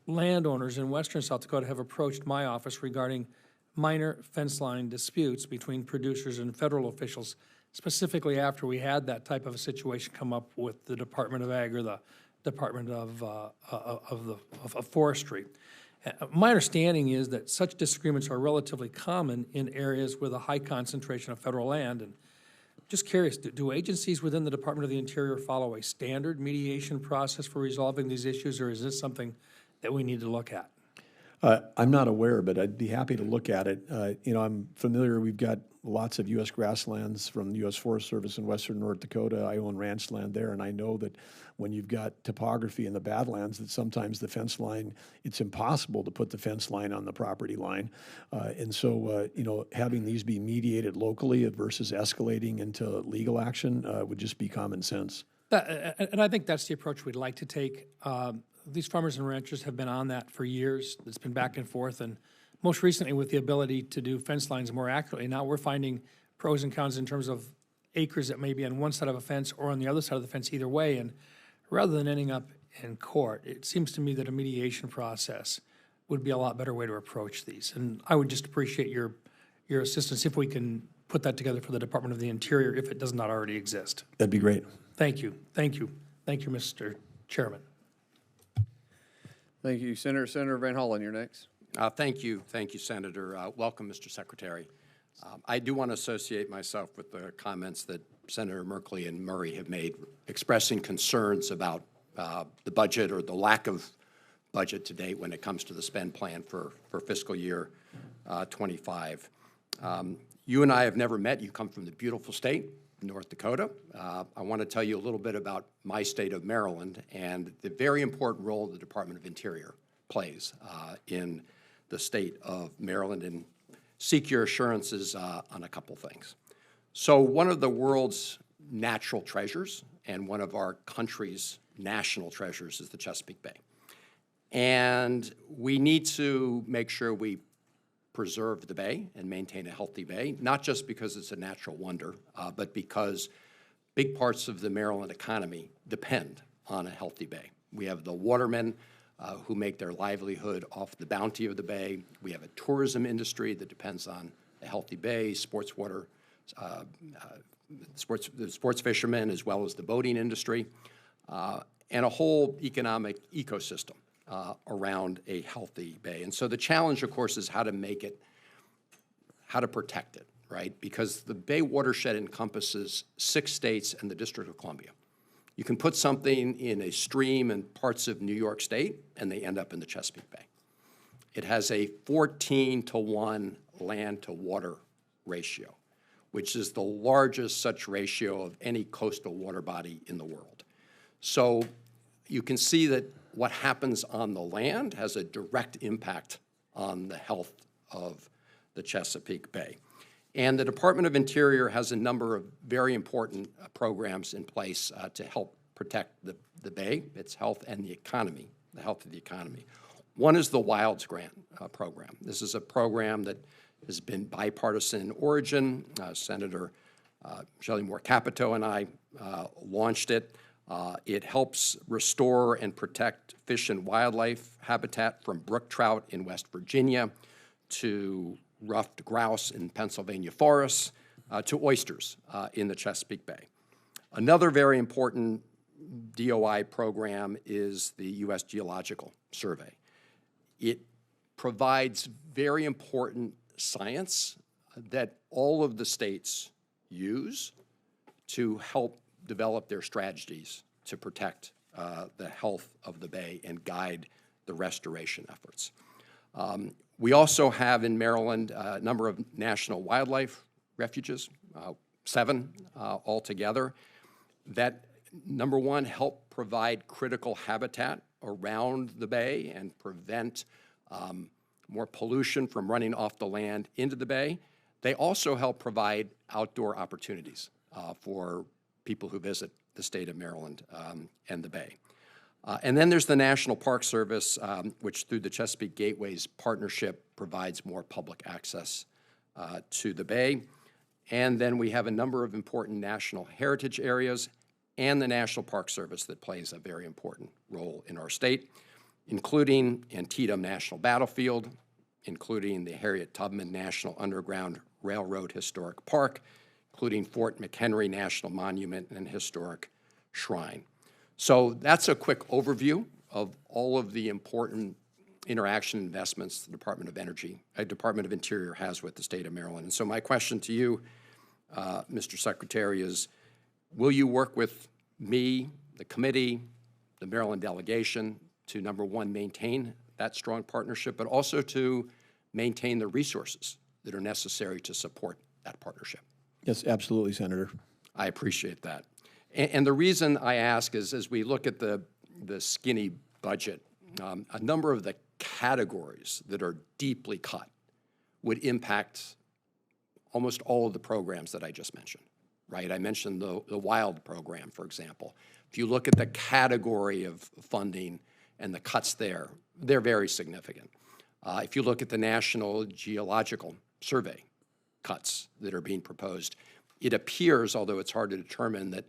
landowners in western South Dakota have approached my office regarding minor fence line disputes between producers and federal officials, specifically after we had that type of a situation come up with the Department of Ag or the Department of Forestry. My understanding is that such disagreements are relatively common in areas with a high concentration of federal land. And just curious, do agencies within the Department of the Interior follow a standard mediation process for resolving these issues, or is this something that we need to look at? I'm not aware, but I'd be happy to look at it. I'm familiar. We've got lots of U.S. grasslands from the U.S. Forest Service in western North Dakota. I own ranch land there, and I know that when you've got topography in the Badlands, that sometimes the fence line, it's impossible to put the fence line on the property line. And so, having these be mediated locally versus escalating into legal action would just be common sense. And I think that's the approach we'd like to take. These farmers and ranchers have been on that for years. It's been back and forth, and most recently with the ability to do fence lines more accurately. Now we're finding pros and cons in terms of acres that may be on one side of a fence or on the other side of the fence either way, and rather than ending up in court, it seems to me that a mediation process would be a lot better way to approach these. And I would just appreciate your assistance if we can put that together for the Department of the Interior if it does not already exist. That'd be great. Thank you. Thank you. Thank you, Mr. Chairman. Thank you, Senator. Senator Van Hollen, you're next. Thank you, Senator. Welcome, Mr. Secretary. I do want to associate myself with the comments that Senator Merkley and Murray have made, expressing concerns about the budget or the lack of budget to date when it comes to the spend plan for fiscal year 25. You and I have never met. You come from the beautiful state, North Dakota. I want to tell you a little bit about my state of Maryland and the very important role the Department of Interior plays in the state of Maryland, and seek your assurances on a couple things. So one of the world's natural treasures and one of our country's national treasures is the Chesapeake Bay. And we need to make sure we preserve the bay and maintain a healthy bay, not just because it's a natural wonder, but because big parts of the Maryland economy depend on a healthy bay. We have the watermen who make their livelihood off the bounty of the bay. We have a tourism industry that depends on a healthy bay, sports water, the sports fishermen, as well as the boating industry, and a whole economic ecosystem around a healthy bay. And so the challenge, of course, is how to make it, how to protect it, right? Because the Bay watershed encompasses 6 states and the District of Columbia. You can put something in a stream in parts of New York State, and they end up in the Chesapeake Bay. It has a 14-to-1 land-to-water ratio, which is the largest such ratio of any coastal water body in the world. So you can see that what happens on the land has a direct impact on the health of the Chesapeake Bay. And the Department of Interior has a number of very important programs in place to help protect the Bay, its health, and the economy, the health of the economy. One is the Wilds Grant program. This is a program that has been bipartisan in origin. Senator Shelley Moore Capito and I launched it. It helps restore and protect fish and wildlife habitat from brook trout in West Virginia to ruffed grouse in Pennsylvania forests to oysters in the Chesapeake Bay. Another very important DOI program is the U.S. Geological Survey. It provides very important science that all of the states use to help develop their strategies to protect the health of the Bay and guide the restoration efforts. We also have in Maryland a number of national wildlife refuges, 7 altogether, that, number one, help provide critical habitat around the Bay and prevent more pollution from running off the land into the Bay. They also help provide outdoor opportunities for people who visit the state of Maryland and the Bay. And then there's the National Park Service, which through the Chesapeake Gateways Partnership provides more public access to the Bay. And then we have a number of important national heritage areas and the National Park Service that plays a very important role in our state, including Antietam National Battlefield, including the Harriet Tubman National Underground Railroad Historic Park, including Fort McHenry National Monument and Historic Shrine. So that's a quick overview of all of the important interaction investments the Department of Interior has with the state of Maryland. And so my question to you, Mr. Secretary, is will you work with me, the committee, the Maryland delegation to, number one, maintain that strong partnership, but also to maintain the resources that are necessary to support that partnership? Yes, absolutely, Senator. I appreciate that. And the reason I ask is, as we look at the skinny budget, a number of the categories that are deeply cut would impact almost all of the programs that I just mentioned, right? I mentioned the WILD program, for example. If you look at the category of funding and the cuts there, they're very significant. If you look at the National Geological Survey cuts that are being proposed, it appears, although it's hard to determine, that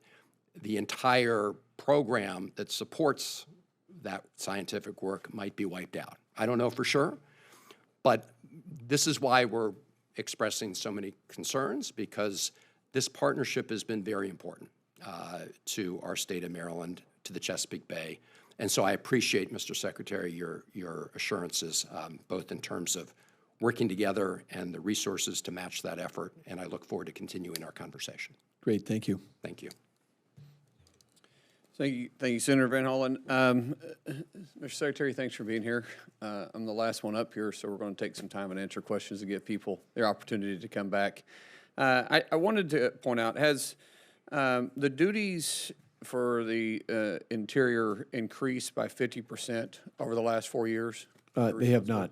the entire program that supports that scientific work might be wiped out. I don't know for sure, but this is why we're expressing so many concerns, because this partnership has been very important to our state of Maryland, to the Chesapeake Bay. And so I appreciate, Mr. Secretary, your assurances, both in terms of working together and the resources to match that effort, and I look forward to continuing our conversation. Great, thank you. Thank you. Thank you, Senator Van Hollen. Mr. Secretary, thanks for being here. I'm the last one up here, so we're going to take some time and answer questions to give people their opportunity to come back. I wanted to point out, has the duties for the Interior increased by 50% over the last 4 years? They have not.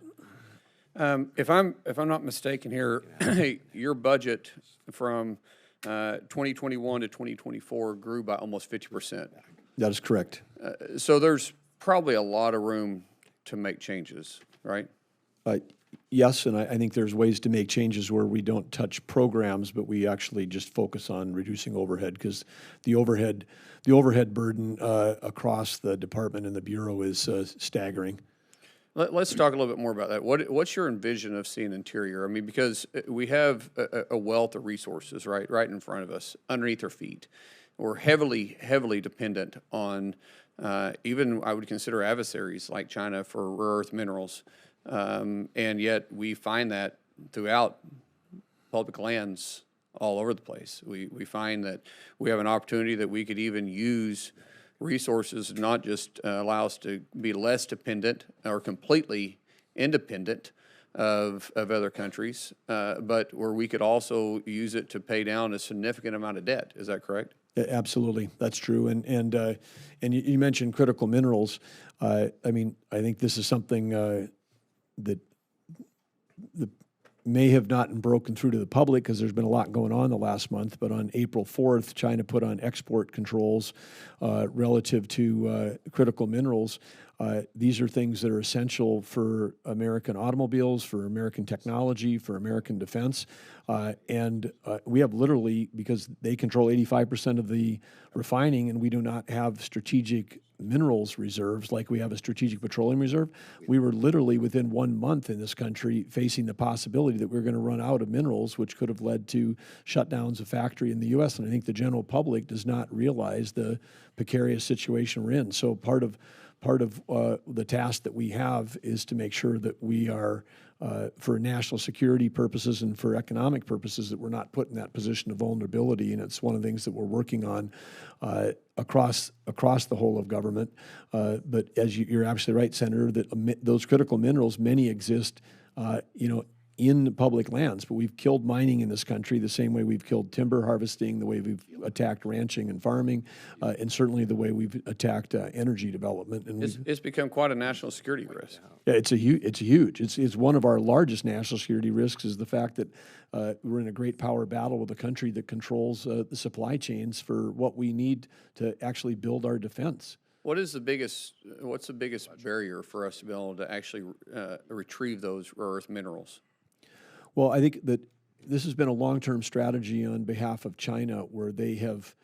If I'm not mistaken here, your budget from 2021 to 2024 grew by almost 50%. That is correct. So there's probably a lot of room to make changes, right? Yes, and I think there's ways to make changes where we don't touch programs, but we actually just focus on reducing overhead, because the overhead burden across the department and the Bureau is staggering. Let's talk a little bit more about that. What's your envision of seeing Interior? I mean, because we have a wealth of resources right in front of us, underneath our feet. We're heavily dependent on even I would consider adversaries like China for rare earth minerals, and yet we find that throughout public lands all over the place. We find that we have an opportunity that we could even use resources, not just allow us to be less dependent or completely independent of other countries, but where we could also use it to pay down a significant amount of debt. Is that correct? Absolutely, that's true. And you mentioned critical minerals. I mean, I think this is something that may have not broken through to the public because there's been a lot going on the last month, but on April 4th, China put on export controls relative to critical minerals. These are things that are essential for American automobiles, for American technology, for American defense. And we have literally, because they control 85% of the refining and we do not have strategic minerals reserves like we have a strategic petroleum reserve, we were literally within 1 month in this country facing the possibility that we were going to run out of minerals, which could have led to shutdowns of factory in the U.S. And I think the general public does not realize the precarious situation we're in. So part of the task that we have is to make sure that we are, for national security purposes and for economic purposes, that we're not put in that position of vulnerability. And it's one of the things that we're working on across the whole of government. But as you're absolutely right, Senator, that those critical minerals, many exist, in public lands, but we've killed mining in this country the same way we've killed timber harvesting, the way we've attacked ranching and farming, and certainly the way we've attacked energy development. And it's become quite a national security risk. Yeah, it's huge. It's one of our largest national security risks is the fact that we're in a great power battle with a country that controls the supply chains for what we need to actually build our defense. What's the biggest barrier for us to be able to actually retrieve those rare earth minerals? Well, I think that this has been a long-term strategy on behalf of China, where they have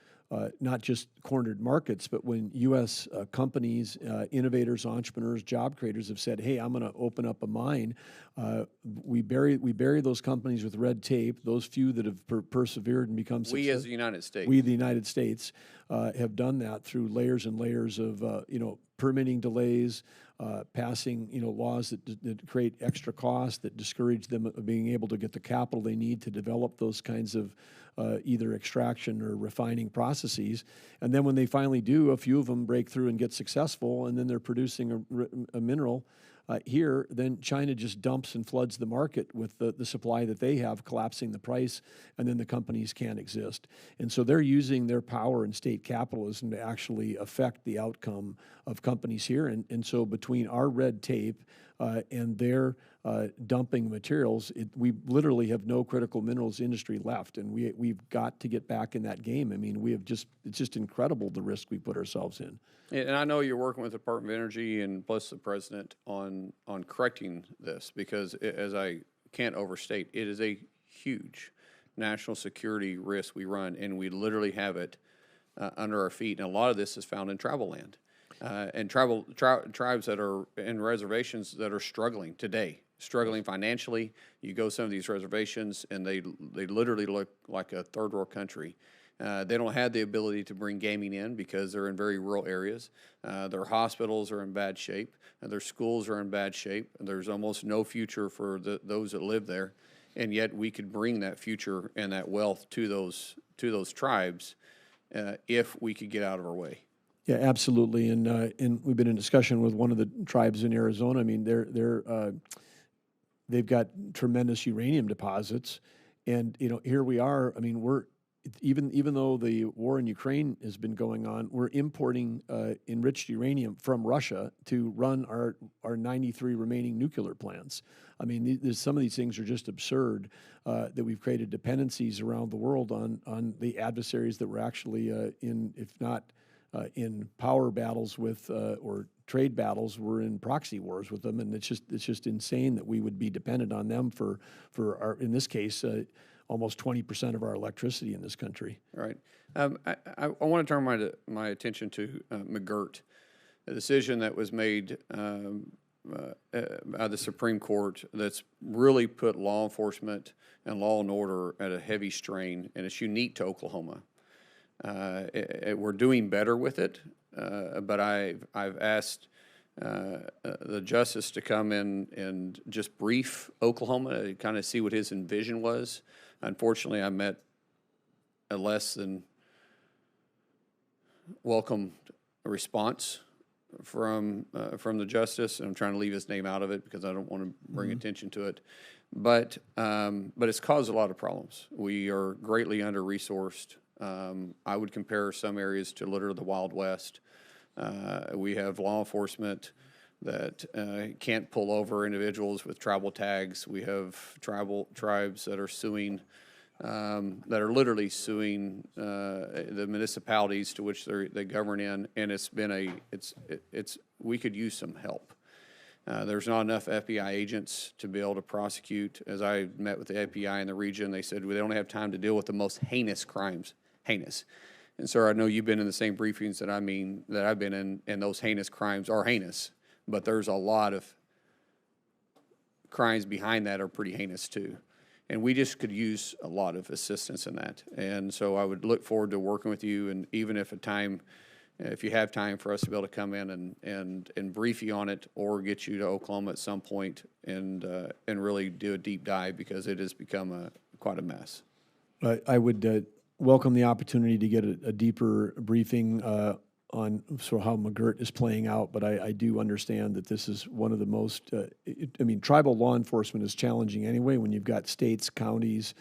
not just cornered markets, but when U.S. Companies, innovators, entrepreneurs, job creators have said, "Hey, I'm going to open up a mine," we bury those companies with red tape. Those few that have persevered and become successful. We as the United States. We, the United States, have done that through layers and layers of permitting delays, passing laws that create extra costs, that discourage them of being able to get the capital they need to develop those kinds of either extraction or refining processes. And then when they finally do, a few of them break through and get successful, and then they're producing a mineral here, then China just dumps and floods the market with the supply that they have, collapsing the price, and then the companies can't exist. And so they're using their power and state capitalism to actually affect the outcome of companies here. And so between our red tape and their dumping materials, we literally have no critical minerals industry left, and we've got to get back in that game. I mean, it's just incredible the risk we put ourselves in. And I know you're working with the Department of Energy and plus the President on correcting this, because as I can't overstate, it is a huge national security risk we run, and we literally have it under our feet. And a lot of this is found in tribal land. And tribes that are in reservations that are struggling today, struggling financially. You go some of these reservations, and they literally look like a third world country. They don't have the ability to bring gaming in because they're in very rural areas. Their hospitals are in bad shape, and their schools are in bad shape. And there's almost no future for those that live there. And yet we could bring that future and that wealth to those tribes if we could get out of our way. Yeah, absolutely, and we've been in discussion with one of the tribes in Arizona. I mean, they've got tremendous uranium deposits, and here we are. I mean, we're even though the war in Ukraine has been going on, we're importing enriched uranium from Russia to run our 93 remaining nuclear plants. I mean, some of these things are just absurd that we've created dependencies around the world on the adversaries that we're actually in, if not in power battles with or trade battles. We're in proxy wars with them, and it's just insane that we would be dependent on them for our, in this case, almost 20% of our electricity in this country. All right. I want to turn my attention to McGirt, a decision that was made by the Supreme Court that's really put law enforcement and law and order at a heavy strain, and it's unique to Oklahoma. We're doing better with it, but I've asked the justice to come in and just brief Oklahoma to kind of see what his envision was. Unfortunately, I met a less than welcome response from the justice, and I'm trying to leave his name out of it because I don't want to bring attention to it. But it's caused a lot of problems. We are greatly under-resourced. I would compare some areas to literally the Wild West. We have law enforcement that can't pull over individuals with tribal tags. We have tribes that are suing, that are literally suing the municipalities to which they govern in, and we could use some help. There's not enough FBI agents to be able to prosecute. As I met with the FBI in the region, they said they don't have time to deal with the most heinous crimes. Heinous. And sir, I know you've been in the same briefings that I've been in, and those heinous crimes are heinous, but there's a lot of crimes behind that are pretty heinous too. And we just could use a lot of assistance in that. And so I would look forward to working with you, and even if you have time for us to be able to come in and brief you on it, or get you to Oklahoma at some point and really do a deep dive, because it has become quite a mess. I would welcome the opportunity to get a deeper briefing on sort of how McGirt is playing out, but I do understand that this is one of the most, tribal law enforcement is challenging anyway when you've got states, counties,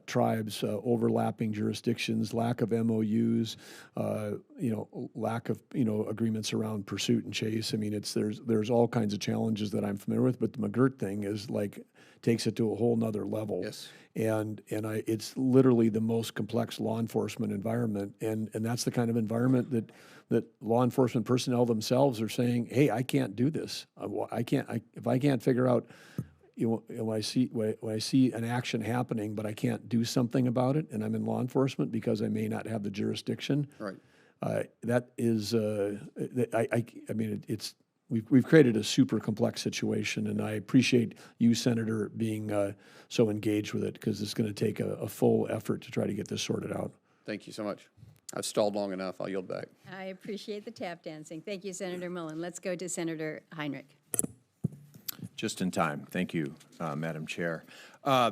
tribes, overlapping jurisdictions, lack of MOUs, lack of, agreements around pursuit and chase. I mean, there's all kinds of challenges that I'm familiar with, but the McGirt thing is takes it to a whole nother level. Yes. And it's literally the most complex law enforcement environment, and that's the kind of environment that law enforcement personnel themselves are saying, "Hey, I can't do this. If I can't figure out, when I see an action happening, but I can't do something about it, and I'm in law enforcement because I may not have the jurisdiction." Right. That is, it's. We've created a super complex situation, and I appreciate you, Senator, being so engaged with it, because it's going to take a full effort to try to get this sorted out. Thank you so much. I've stalled long enough. I'll yield back. I appreciate the tap dancing. Thank you, Senator Mullen. Let's go to Senator Heinrich. Just in time. Thank you, Madam Chair.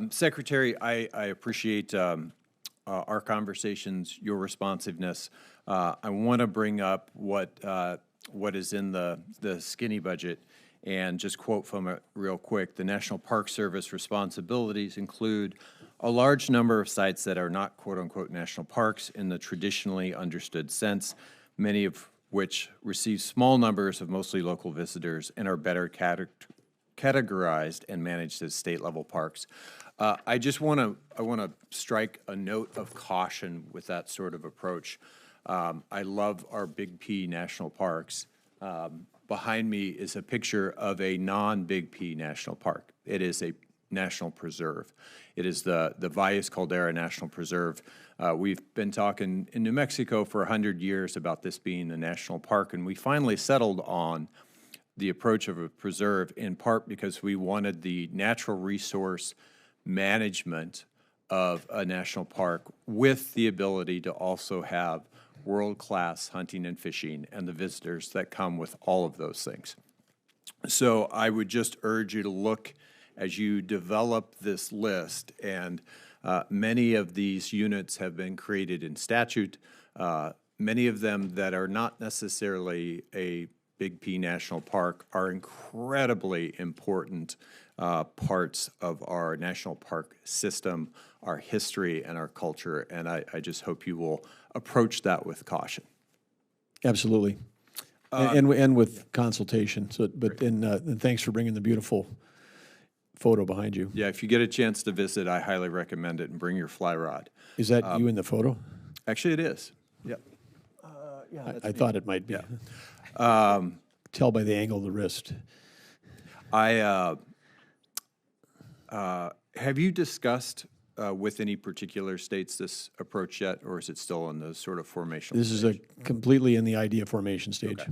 Secretary, I appreciate our conversations, your responsiveness. I want to bring up what is in the skinny budget, and just quote from it real quick. The National Park Service responsibilities include a large number of sites that are not quote-unquote national parks in the traditionally understood sense, many of which receive small numbers of mostly local visitors and are better categorized and managed as state-level parks. I want to strike a note of caution with that sort of approach. I love our Big P national parks. Behind me is a picture of a non-Big P national park. It is a national preserve. It is the Valles Caldera National Preserve. We've been talking in New Mexico for 100 years about this being a national park, and we finally settled on the approach of a preserve, in part because we wanted the natural resource management of a national park with the ability to also have world-class hunting and fishing and the visitors that come with all of those things. So I would just urge you to look as you develop this list, and many of these units have been created in statute, many of them that are not necessarily a Big P National Park are incredibly important parts of our national park system, our history, and our culture, and I just hope you will approach that with caution. Absolutely, and with consultation. So, and thanks for bringing the beautiful photo behind you. Yeah, if you get a chance to visit, I highly recommend it, and bring your fly rod. Is that you in the photo? Actually, it is. Yep. I thought it might be. Tell by the angle of the wrist. Have you discussed with any particular states this approach yet, or is it still in the sort of formational This stage? is completely in the idea formation stage. Okay.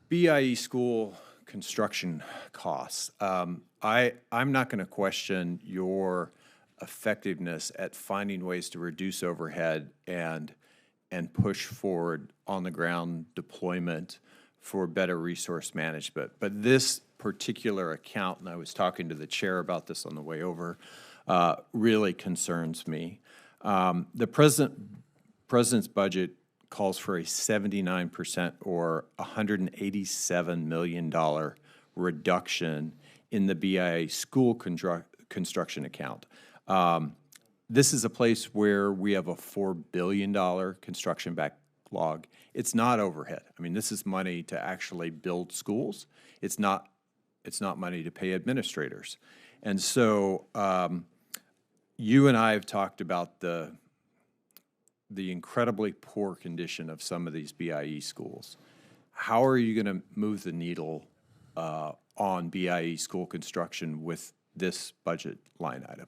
BIE school construction costs. I'm not going to question your effectiveness at finding ways to reduce overhead and push forward on the ground deployment for better resource management. But this particular account, and I was talking to the chair about this on the way over, really concerns me. The president's budget calls for a 79% or $187 million reduction in the BIA school construction account. This is a place where we have a $4 billion construction backlog. It's not overhead. I mean, this is money to actually build schools. It's not money to pay administrators. And so you and I have talked about the incredibly poor condition of some of these BIE schools. How are you going to move the needle on BIE school construction with this budget line item?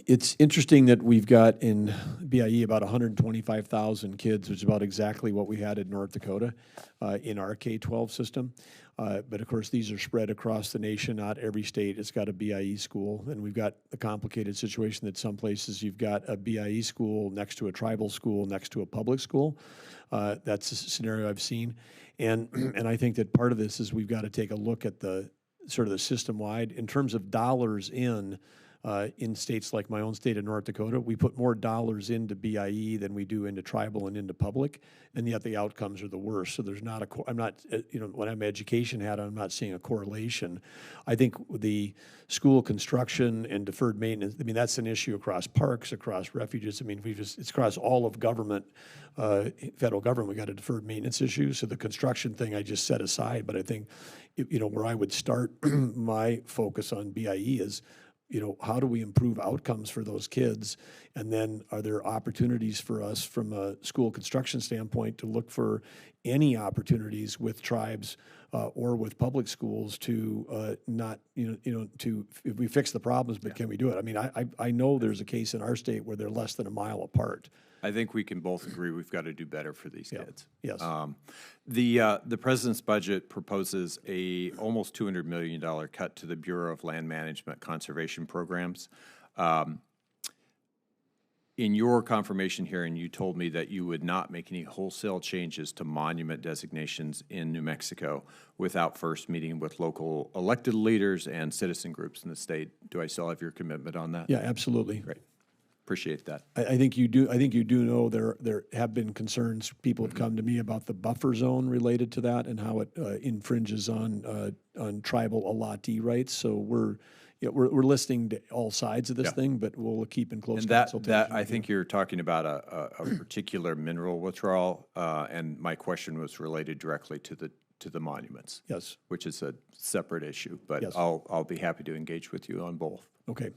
It's interesting that we've got in BIE about 125,000 kids, which is about exactly what we had in North Dakota in our K-12 system. But of course, these are spread across the nation. Not every state has got a BIE school. And we've got a complicated situation that some places you've got a BIE school next to a tribal school, next to a public school. That's a scenario I've seen. And I think that part of this is we've got to take a look at the sort of the system-wide. In terms of dollars in states like my own state of North Dakota, we put more dollars into BIE than we do into tribal and into public, and yet the outcomes are the worst. So there's not I'm not, when I'm education hat on, I'm not seeing a correlation. I think the school construction and deferred maintenance, I mean, that's an issue across parks, across refuges. I mean, it's across all of government, federal government. We got a deferred maintenance issue. So the construction thing I just set aside, but I think, where I would start my focus on BIE is, how do we improve outcomes for those kids? And then are there opportunities for us from a school construction standpoint to look for any opportunities with tribes or with public schools to not, if we fix the problems, but can we do it? I mean, I know there's a case in our state where they're less than a mile apart. I think we can both agree we've got to do better for these kids. Yes. The president's budget proposes a almost $200 million cut to the Bureau of Land Management Conservation Programs. In your confirmation hearing, you told me that you would not make any wholesale changes to monument designations in New Mexico without first meeting with local elected leaders and citizen groups in the state. Do I still have your commitment on that? Yeah, absolutely. Great. Appreciate that. I think you do. I think you do know there have been concerns. People have come to me about the buffer zone related to that and how it infringes on tribal allottee rights. So we're listening to all sides of this thing, but we'll keep in close consultation. That I think you're talking about a particular mineral withdrawal, and my question was related directly to the monuments. Yes, which is a separate issue. But yes. I'll be happy to engage with you on both. Okay.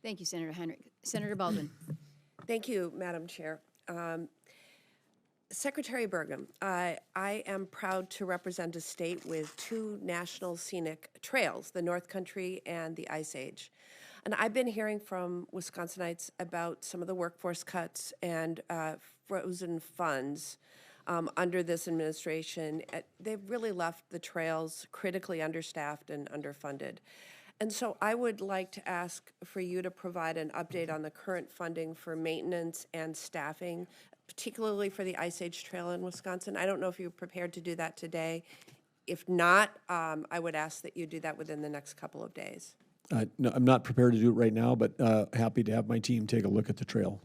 Thank you, Senator Henrik. Senator Baldwin. Thank you, Madam Chair. Secretary Burgum, I am proud to represent a state with two national scenic trails, the North Country and the Ice Age. And I've been hearing from Wisconsinites about some of the workforce cuts and frozen funds under this administration. They've really left the trails critically understaffed and underfunded. And so I would like to ask for you to provide an update on the current funding for maintenance and staffing, particularly for the Ice Age Trail in Wisconsin. I don't know if you're prepared to do that today. If not, I would ask that you do that within the next couple of days. No, I'm not prepared to do it right now, but happy to have my team take a look at the trail.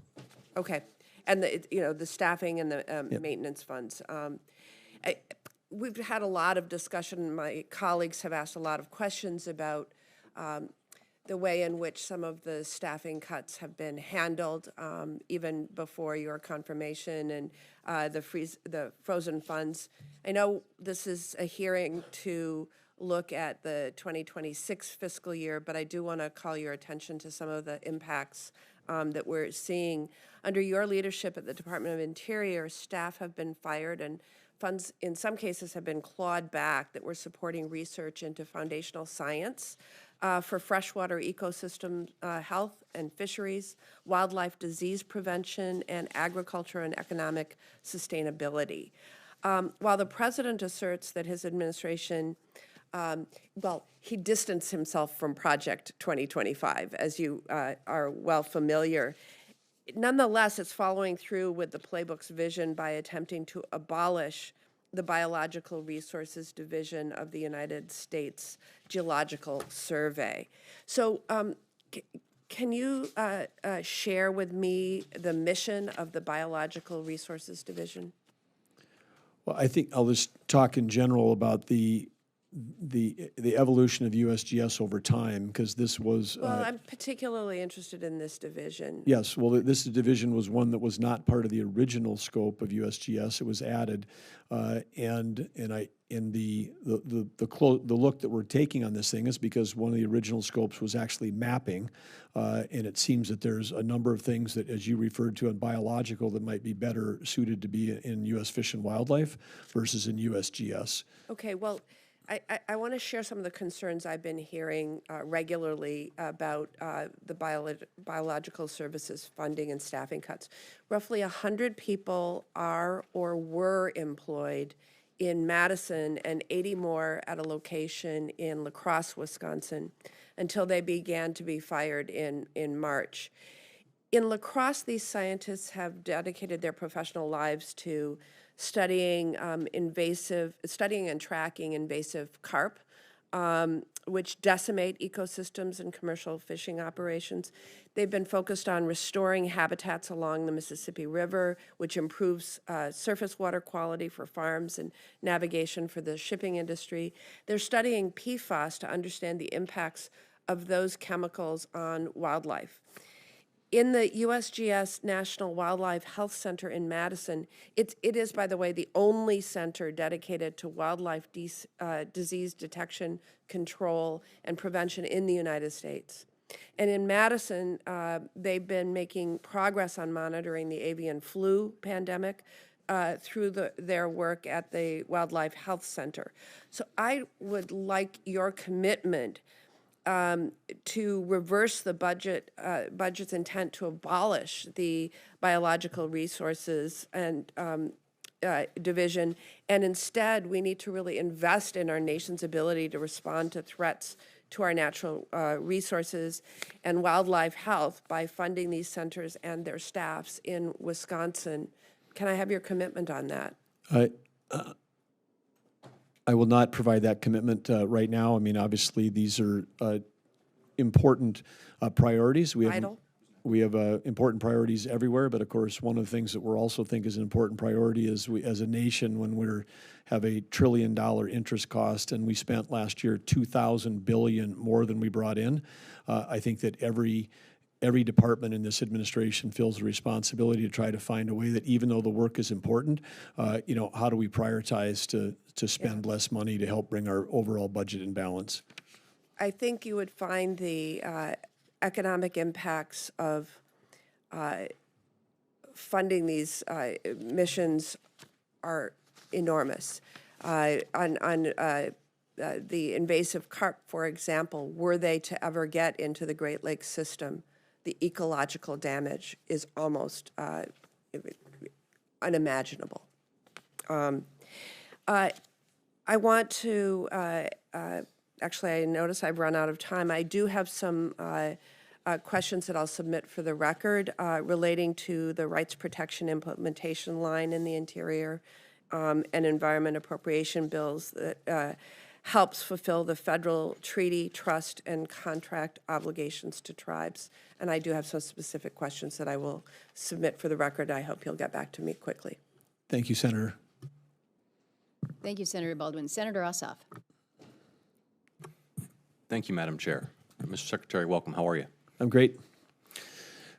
Okay. And the staffing and the maintenance funds. We've had a lot of discussion. My colleagues have asked a lot of questions about the way in which some of the staffing cuts have been handled, even before your confirmation, and the frozen funds. I know this is a hearing to look at the 2026 fiscal year, but I do want to call your attention to some of the impacts that we're seeing. Under your leadership at the Department of Interior, staff have been fired and funds, in some cases, have been clawed back that were supporting research into foundational science for freshwater ecosystem health and fisheries, wildlife disease prevention, and agriculture and economic sustainability. While the president asserts that his administration, he distanced himself from Project 2025, as you are well familiar. Nonetheless, it's following through with the playbook's vision by attempting to abolish the Biological Resources Division of the United States Geological Survey. So can you share with me the mission of the Biological Resources Division? Well, I think I'll just talk in general about the evolution of USGS over time, because this was... Well, I'm particularly interested in this division. Yes, well, this division was one that was not part of the original scope of USGS. It was added, and the look that we're taking on this thing is because one of the original scopes was actually mapping, and it seems that there's a number of things that, as you referred to, in biological that might be better suited to be in U.S. Fish and Wildlife versus in USGS. Okay, well, I want to share some of the concerns I've been hearing regularly about the biological services funding and staffing cuts. Roughly 100 people are or were employed in Madison and 80 more at a location in La Crosse, Wisconsin, until they began to be fired in March. In La Crosse, these scientists have dedicated their professional lives to studying and tracking invasive carp, which decimate ecosystems and commercial fishing operations. They've been focused on restoring habitats along the Mississippi River, which improves surface water quality for farms and navigation for the shipping industry. They're studying PFAS to understand the impacts of those chemicals on wildlife. In the USGS National Wildlife Health Center in Madison, it is, by the way, the only center dedicated to wildlife disease detection, control, and prevention in the United States. And in Madison, they've been making progress on monitoring the avian flu pandemic through their work at the Wildlife Health Center. So I would like your commitment to reverse the budget's intent to abolish the Biological Resources and Division, and instead we need to really invest in our nation's ability to respond to threats to our natural resources and wildlife health by funding these centers and their staffs in Wisconsin. Can I have your commitment on that? I will not provide that commitment right now. I mean, obviously, these are important priorities. We have important priorities everywhere, but of course, one of the things that we're also think is an important priority is we, as a nation, when we have a $1 trillion interest cost, and we spent last year $2,000 billion more than we brought in. I think that every department in this administration feels the responsibility to try to find a way that, even though the work is important, how do we prioritize to spend less money to help bring our overall budget in balance? I think you would find the economic impacts of funding these missions are enormous. On the invasive carp, for example, were they to ever get into the Great Lakes system, the ecological damage is almost unimaginable. I want to, actually, I notice I've run out of time. I do have some questions that I'll submit for the record relating to the rights protection implementation line in the Interior and Environment Appropriation bills that helps fulfill the federal treaty, trust, and contract obligations to tribes. And I do have some specific questions that I will submit for the record. I hope you'll get back to me quickly. Thank you, Senator. Thank you, Senator Baldwin. Senator Ossoff. Thank you, Madam Chair. Mr. Secretary, welcome. How are you? I'm great.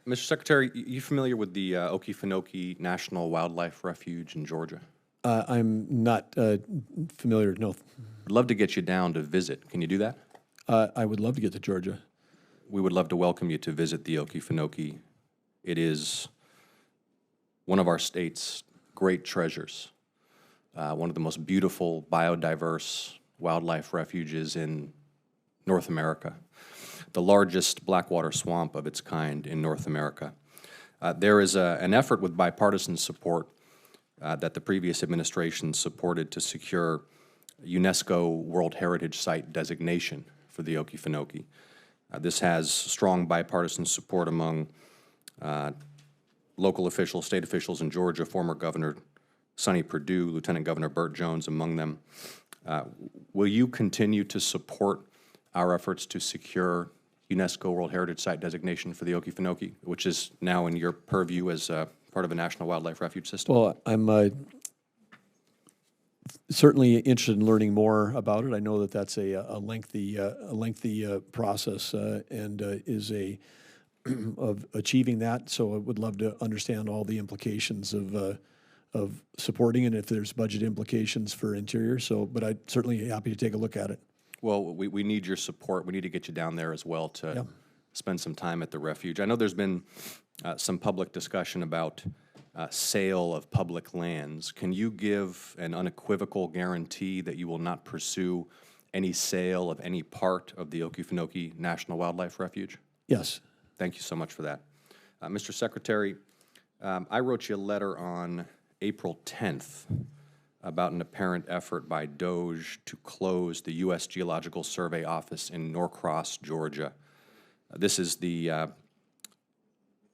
Mr. Secretary, you familiar with the Okefenokee National Wildlife Refuge in Georgia? I'm not familiar, no. I'd love to get you down to visit. Can you do that? I would love to get to Georgia. We would love to welcome you to visit the Okefenokee. It is one of our state's great treasures, one of the most beautiful biodiverse wildlife refuges in North America, the largest blackwater swamp of its kind in North America. There is an effort with bipartisan support that the previous administration supported to secure UNESCO World Heritage Site designation for the Okefenokee. This has strong bipartisan support among local officials, state officials in Georgia, former Governor Sonny Perdue, Lieutenant Governor Burt Jones among them. Will you continue to support our efforts to secure UNESCO World Heritage Site designation for the Okefenokee, which is now in your purview as part of a National Wildlife Refuge System? Well, I'm certainly interested in learning more about it. I know that that's a lengthy process and is of achieving that. So I would love to understand all the implications of supporting it, if there's budget implications for Interior. So, but I'm certainly happy to take a look at it. Well, we need your support. We need to get you down there as well to spend some time at the refuge. I know there's been some public discussion about sale of public lands. Can you give an unequivocal guarantee that you will not pursue any sale of any part of the Okefenokee National Wildlife Refuge? Yes. Thank you so much for that. Mr. Secretary, I wrote you a letter on April 10th about an apparent effort by DOGE to close the U.S. Geological Survey office in Norcross, Georgia. This is the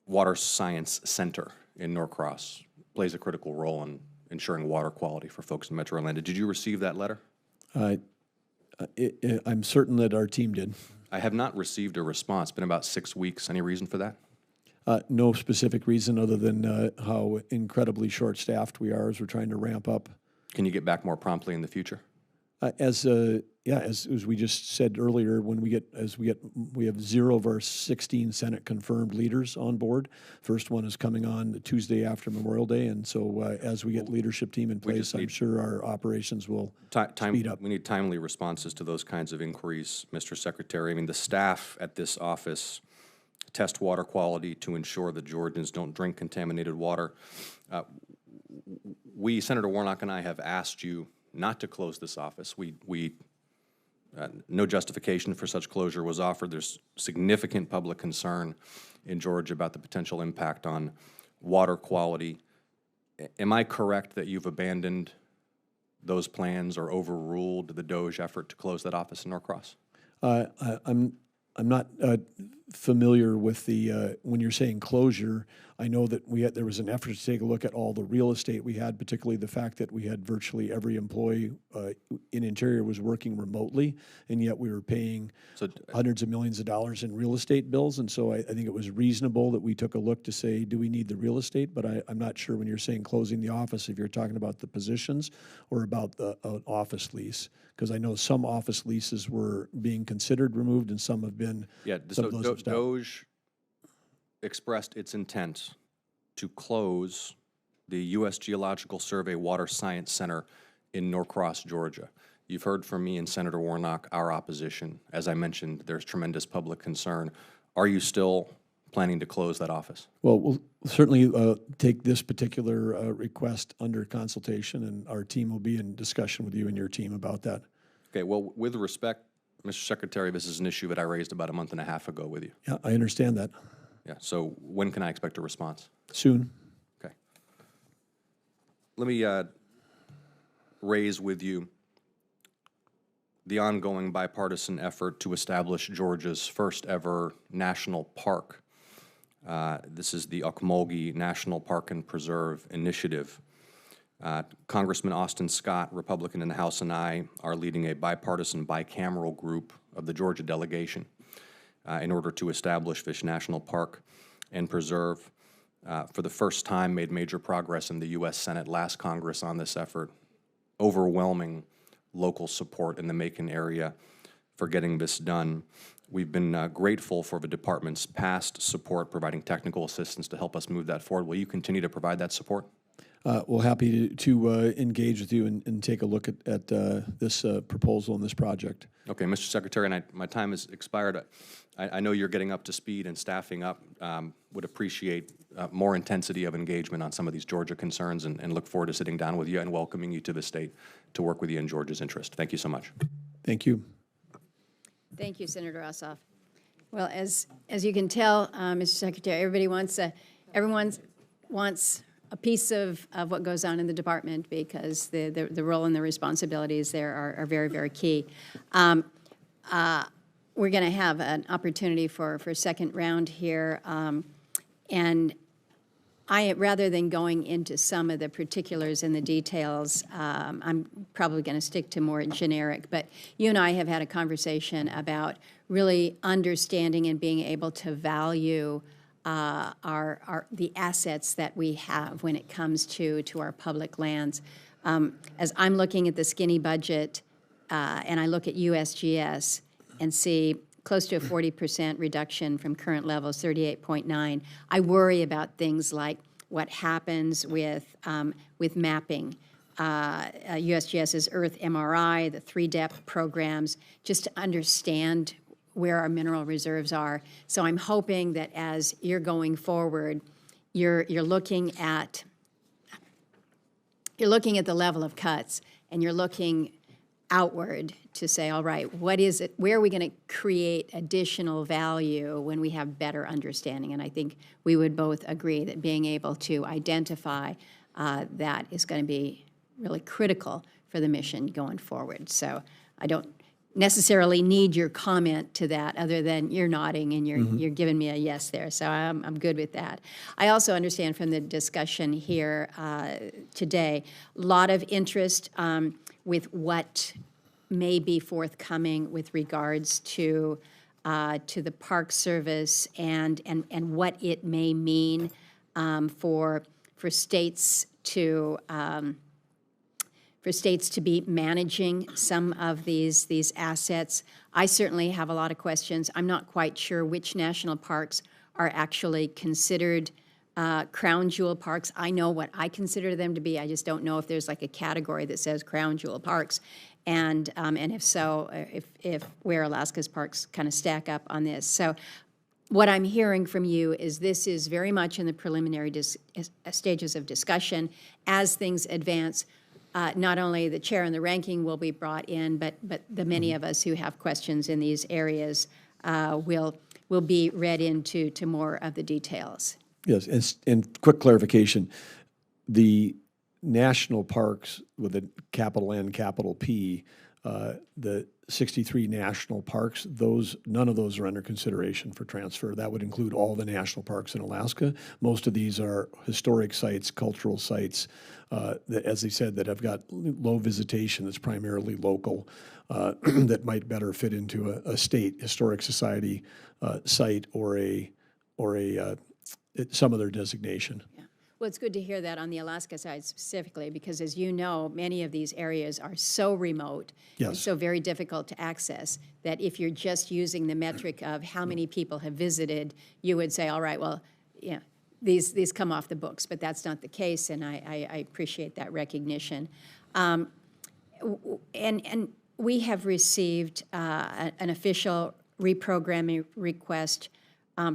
Water Science Center in Norcross. Plays a critical role in ensuring water quality for folks in Metro Atlanta. Did you receive that letter? I'm certain that our team did. I have not received a response. It's been about 6 weeks. Any reason for that? No specific reason other than how incredibly short-staffed we are as we're trying to ramp up. Can you get back more promptly in the future? As we just said earlier, when we have 0 of our 16 Senate confirmed leaders on board. First one is coming on the Tuesday after Memorial Day, and so as we get leadership team in place, I'm sure our operations will speed up. We need timely responses to those kinds of inquiries, Mr. Secretary. I mean, the staff at this office test water quality to ensure that Georgians don't drink contaminated water. Senator Warnock and I have asked you not to close this office. No justification for such closure was offered. There's significant public concern in Georgia about the potential impact on water quality. Am I correct that you've abandoned those plans or overruled the DOGE effort to close that office in Norcross? I'm not familiar with the when you're saying closure. I know that there was an effort to take a look at all the real estate we had, particularly the fact that we had virtually every employee in Interior was working remotely, and yet we were paying hundreds of millions of dollars in real estate bills. And so I think it was reasonable that we took a look to say, do we need the real estate? But I'm not sure when you're saying closing the office, if you're talking about the positions or about an office lease, because I know some office leases were being considered removed and some have been. Yeah, so DOGE expressed its intent to close the U.S. Geological Survey Water Science Center in Norcross, Georgia. You've heard from me and Senator Warnock our opposition. As I mentioned, there's tremendous public concern. Are you still planning to close that office? Well, we'll certainly take this particular request under consultation, and our team will be in discussion with you and your team about that. Okay, well, with respect, Mr. Secretary, this is an issue that I raised about a month and a half ago with you. Yeah, I understand that. Yeah, so when can I expect a response? Soon. Okay. Let me raise with you the ongoing bipartisan effort to establish Georgia's first ever national park. This is the Ocmulgee National Park and Preserve Initiative. Congressman Austin Scott, Republican in the House, and I are leading a bipartisan bicameral group of the Georgia delegation in order to establish this national park and preserve. For the first time, made major progress in the U.S. Senate last Congress on this effort. Overwhelming local support in the Macon area for getting this done. We've been grateful for the department's past support, providing technical assistance to help us move that forward. Will you continue to provide that support? we're happy to engage with you and take a look at this proposal and this project. Okay, Mr. Secretary, and my time has expired. I know you're getting up to speed and staffing up. Would appreciate more intensity of engagement on some of these Georgia concerns and look forward to sitting down with you and welcoming you to the state to work with you in Georgia's interest. Thank you so much. Thank you. Thank you, Senator Ossoff. Well, as you can tell, Mr. Secretary, everyone wants a piece of what goes on in the department because the role and the responsibilities there are very, very key. We're going to have an opportunity for a second round here, and rather than going into some of the particulars and the details, I'm probably going to stick to more generic, but you and I have had a conversation about really understanding and being able to value the assets that we have when it comes to our public lands. As I'm looking at the skinny budget and I look at USGS and see close to a 40% reduction from current levels, 38.9, I worry about things like what happens with mapping, USGS's Earth MRI, the 3-depth programs, just to understand where our mineral reserves are. So I'm hoping that as you're going forward, you're looking at the level of cuts, and you're looking outward to say, all right, what is it? Where are we going to create additional value when we have better understanding? And I think we would both agree that being able to identify that is going to be really critical for the mission going forward. So I don't necessarily need your comment to that other than you're nodding and you're giving me a yes there. So I'm good with that. I also understand from the discussion here today, a lot of interest with what may be forthcoming with regards to the Park Service and what it may mean for states to be managing some of these assets. I certainly have a lot of questions. I'm not quite sure which national parks are actually considered crown jewel parks. I know what I consider them to be. I just don't know if there's like a category that says crown jewel parks, and if so, if where Alaska's parks kind of stack up on this. So what I'm hearing from you is this is very much in the preliminary stages of discussion. As things advance, not only the chair and the ranking will be brought in, but the many of us who have questions in these areas will be read into more of the details. Yes, and quick clarification, the national parks with a capital N, capital P, the 63 national parks, none of those are under consideration for transfer. That would include all the national parks in Alaska. Most of these are historic sites, cultural sites, that, as they said, that have got low visitation that's primarily local, that might better fit into a state historic society site or some other designation. Yeah. Well, it's good to hear that on the Alaska side specifically, because as you know, many of these areas are so remote and so very difficult to access that if you're just using the metric of how many people have visited, you would say, all right, well, yeah, these come off the books, but that's not the case, and I appreciate that recognition. And we have received an official reprogramming request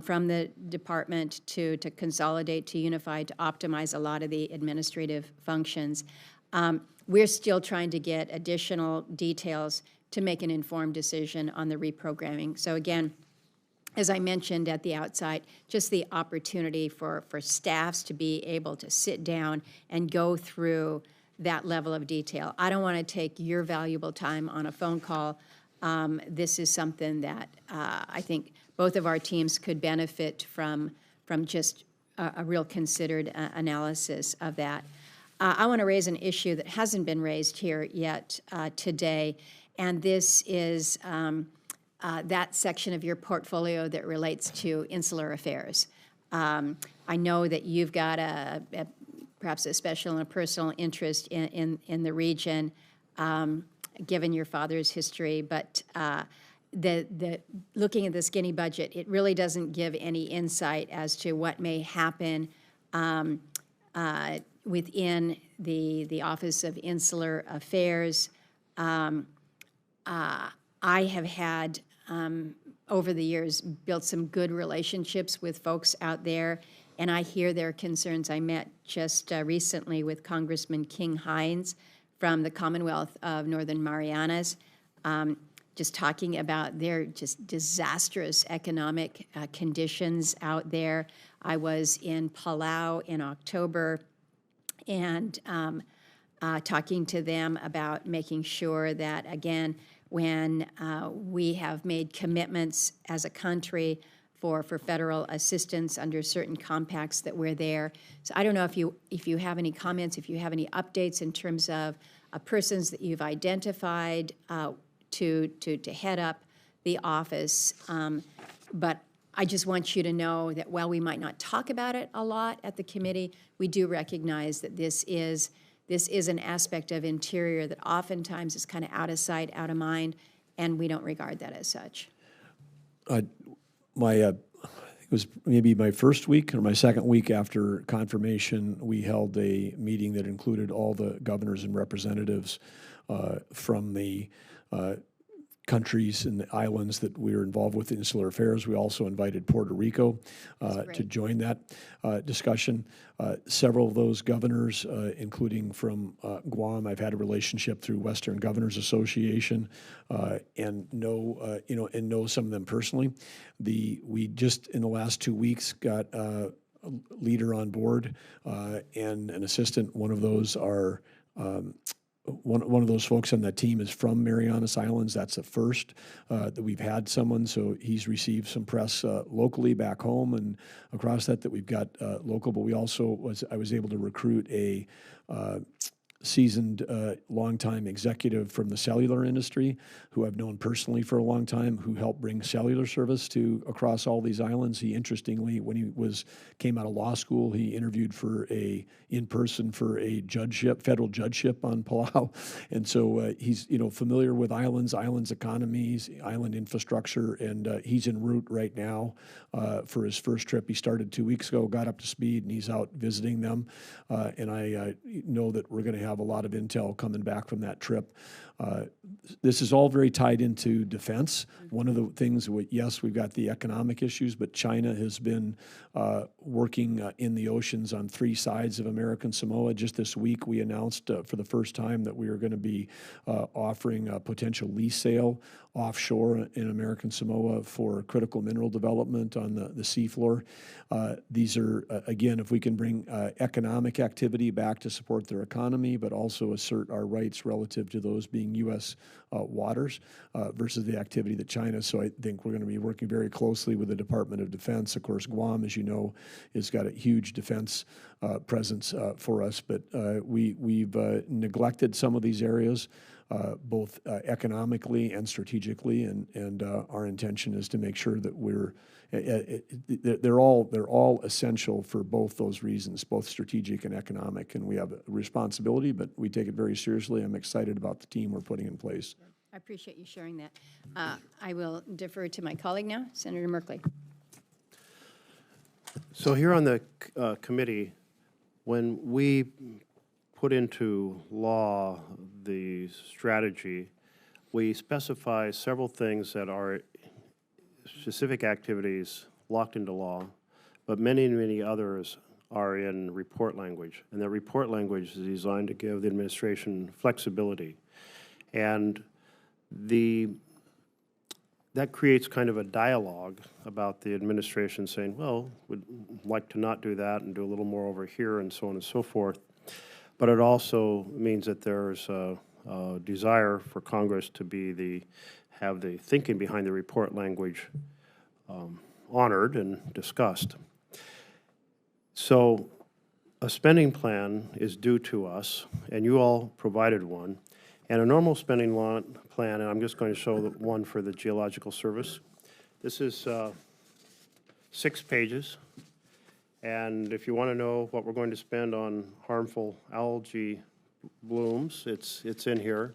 from the department to consolidate, to unify, to optimize a lot of the administrative functions. We're still trying to get additional details to make an informed decision on the reprogramming. So again, as I mentioned at the outset, just the opportunity for staffs to be able to sit down and go through that level of detail. I don't want to take your valuable time on a phone call. This is something that I think both of our teams could benefit from just a real considered analysis of that. I want to raise an issue that hasn't been raised here yet today, and this is that section of your portfolio that relates to insular affairs. I know that you've got perhaps a special and a personal interest in the region, given your father's history, but the looking at the skinny budget, it really doesn't give any insight as to what may happen within the Office of Insular Affairs. I have had, over the years, built some good relationships with folks out there, and I hear their concerns. I met just recently with Congressman King Hines from the Commonwealth of Northern Marianas, just talking about their just disastrous economic conditions out there. I was in Palau in October and talking to them about making sure that, again, when we have made commitments as a country for federal assistance under certain compacts, that we're there. So I don't know if you have any comments, if you have any updates in terms of persons that you've identified to head up the office. But I just want you to know that while we might not talk about it a lot at the committee, we do recognize that this is an aspect of Interior that oftentimes is kind of out of sight, out of mind, and we don't regard that as such. It was maybe my first week or my second week after confirmation, we held a meeting that included all the governors and representatives from the countries and the islands that we were involved with in insular affairs. We also invited Puerto Rico to join that discussion. Several of those governors, including from Guam, I've had a relationship through Western Governors Association, and know some of them personally. We just in the last 2 weeks got a leader on board and an assistant. One of those are one of those folks on that team is from Marianas Islands. That's the first that we've had someone. So he's received some press locally back home and across that we've got local. But we also I was able to recruit a seasoned, longtime executive from the cellular industry who I've known personally for a long time, who helped bring cellular service to across all these islands. He, interestingly, when he came out of law school, he interviewed for in person for a judgeship, federal judgeship on Palau, and so he's familiar with islands economies, island infrastructure, and he's en route right now for his first trip. He started 2 weeks ago, got up to speed, and he's out visiting them, and I know that we're going to have a lot of intel coming back from that trip. This is all very tied into defense. One of the things, yes, we've got the economic issues, but China has been working in the oceans on 3 sides of American Samoa. Just this week, we announced for the first time that we are going to be offering a potential lease sale offshore in American Samoa for critical mineral development on the seafloor. These are, again, if we can bring economic activity back to support their economy, but also assert our rights relative to those being U.S. waters versus the activity that China. So I think we're going to be working very closely with the Department of Defense. Of course, Guam, as you know, has got a huge defense presence for us, but we've neglected some of these areas, both economically and strategically, and our intention is to make sure that they're all essential for both those reasons, both strategic and economic, and we have a responsibility, but we take it very seriously. I'm excited about the team we're putting in place. I appreciate you sharing that. I will defer to my colleague now, Senator Merkley. So here on the committee, when we put into law the strategy, we specify several things that are specific activities locked into law, but many, many others are in report language. And that report language is designed to give the administration flexibility. And that creates kind of a dialogue about the administration saying, well, we'd like to not do that and do a little more over here and so on and so forth. But it also means that there's a desire for Congress to have the thinking behind the report language honored and discussed. So a spending plan is due to us, and you all provided one. And a normal spending plan, and I'm just going to show the one for the Geological Service. This is 6 pages. And if you want to know what we're going to spend on harmful algae blooms, it's in here.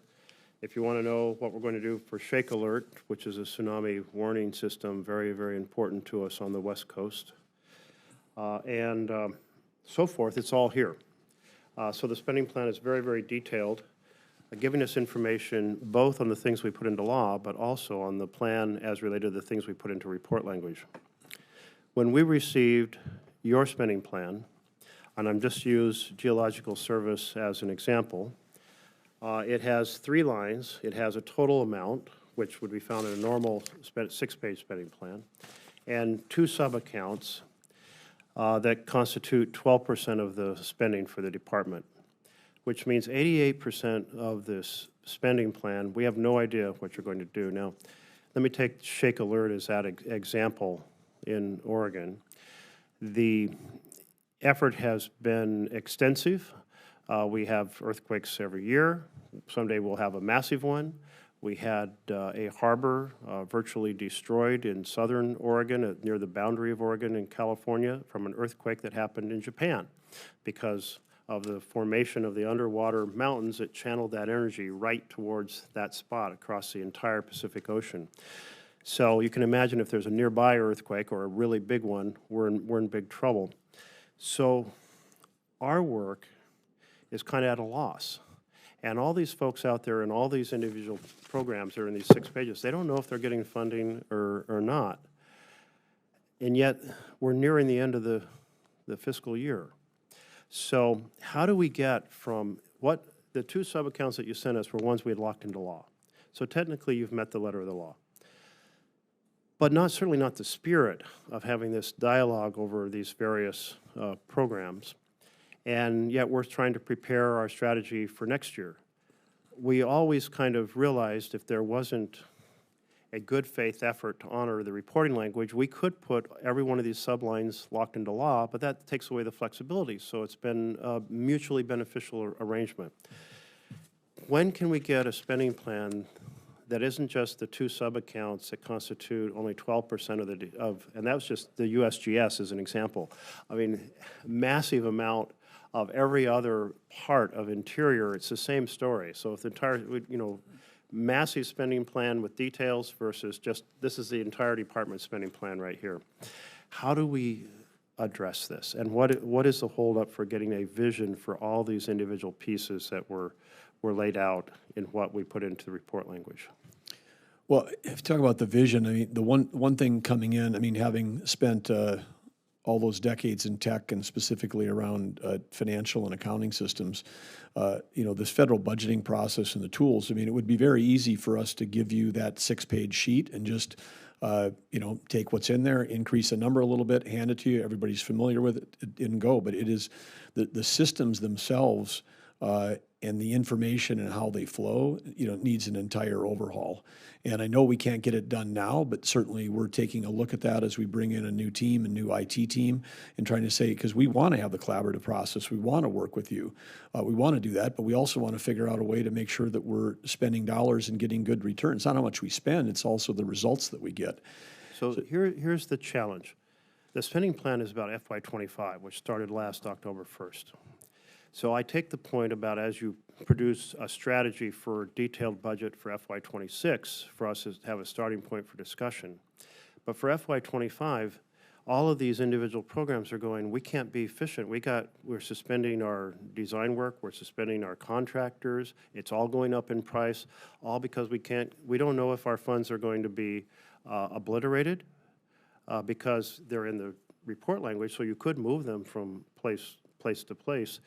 If you want to know what we're going to do for Shake Alert, which is a tsunami warning system, very, very important to us on the West Coast, and so forth, it's all here. So the spending plan is very, very detailed, giving us information both on the things we put into law, but also on the plan as related to the things we put into report language. When we received your spending plan, and I'm just use Geological Service as an example, it has 3 lines. It has a total amount, which would be found in a normal 6-page spending plan, and 2 sub-accounts that constitute 12% of the spending for the department, which means 88% of this spending plan, we have no idea what you're going to do. Now, let me take Shake Alert as that example in Oregon. The effort has been extensive. We have earthquakes every year. Someday we'll have a massive one. We had a harbor virtually destroyed in southern Oregon, near the boundary of Oregon and California, from an earthquake that happened in Japan. Because of the formation of the underwater mountains, it channeled that energy right towards that spot across the entire Pacific Ocean. So you can imagine if there's a nearby earthquake or a really big one, we're in big trouble. So our work is kind of at a loss. And all these folks out there and all these individual programs that are in these 6 pages, they don't know if they're getting funding or not. And yet, we're nearing the end of the fiscal year. So how do we get from what the 2 sub-accounts that you sent us were ones we had locked into law. So technically, you've met the letter of the law. But certainly not the spirit of having this dialogue over these various programs. And yet we're trying to prepare our strategy for next year. We always kind of realized if there wasn't a good faith effort to honor the reporting language, we could put every one of these sublines locked into law, but that takes away the flexibility. So it's been a mutually beneficial arrangement. When can we get a spending plan that isn't just the 2 sub-accounts that constitute only 12% and that was just the USGS as an example. I mean, massive amount of every other part of Interior, it's the same story. So if the entire, massive spending plan with details versus just, this is the entire department spending plan right here. How do we address this? And what is the holdup for getting a vision for all these individual pieces that were laid out in what we put into the report language? Well, if you talk about the vision, I mean, the one thing coming in, I mean, having spent all those decades in tech and specifically around financial and accounting systems, this federal budgeting process and the tools, I mean, it would be very easy for us to give you that 6-page sheet and just, take what's in there, increase the number a little bit, hand it to you, everybody's familiar with it, and go. But it is the systems themselves and the information and how they flow, needs an entire overhaul. And I know we can't get it done now, but certainly we're taking a look at that as we bring in a new team, a new IT team, and trying to say, because we want to have the collaborative process, we want to work with you, we want to do that, but we also want to figure out a way to make sure that we're spending dollars and getting good returns. It's not how much we spend, it's also the results that we get. So here's the challenge. The spending plan is about FY25, which started last October 1st. So I take the point about as you produce a strategy for detailed budget for FY26, for us to have a starting point for discussion. But for FY25, all of these individual programs are going, we can't be efficient. We're suspending our design work, we're suspending our contractors, it's all going up in price, all because we don't know if our funds are going to be obliterated because they're in the report language, so you could move them from place to place.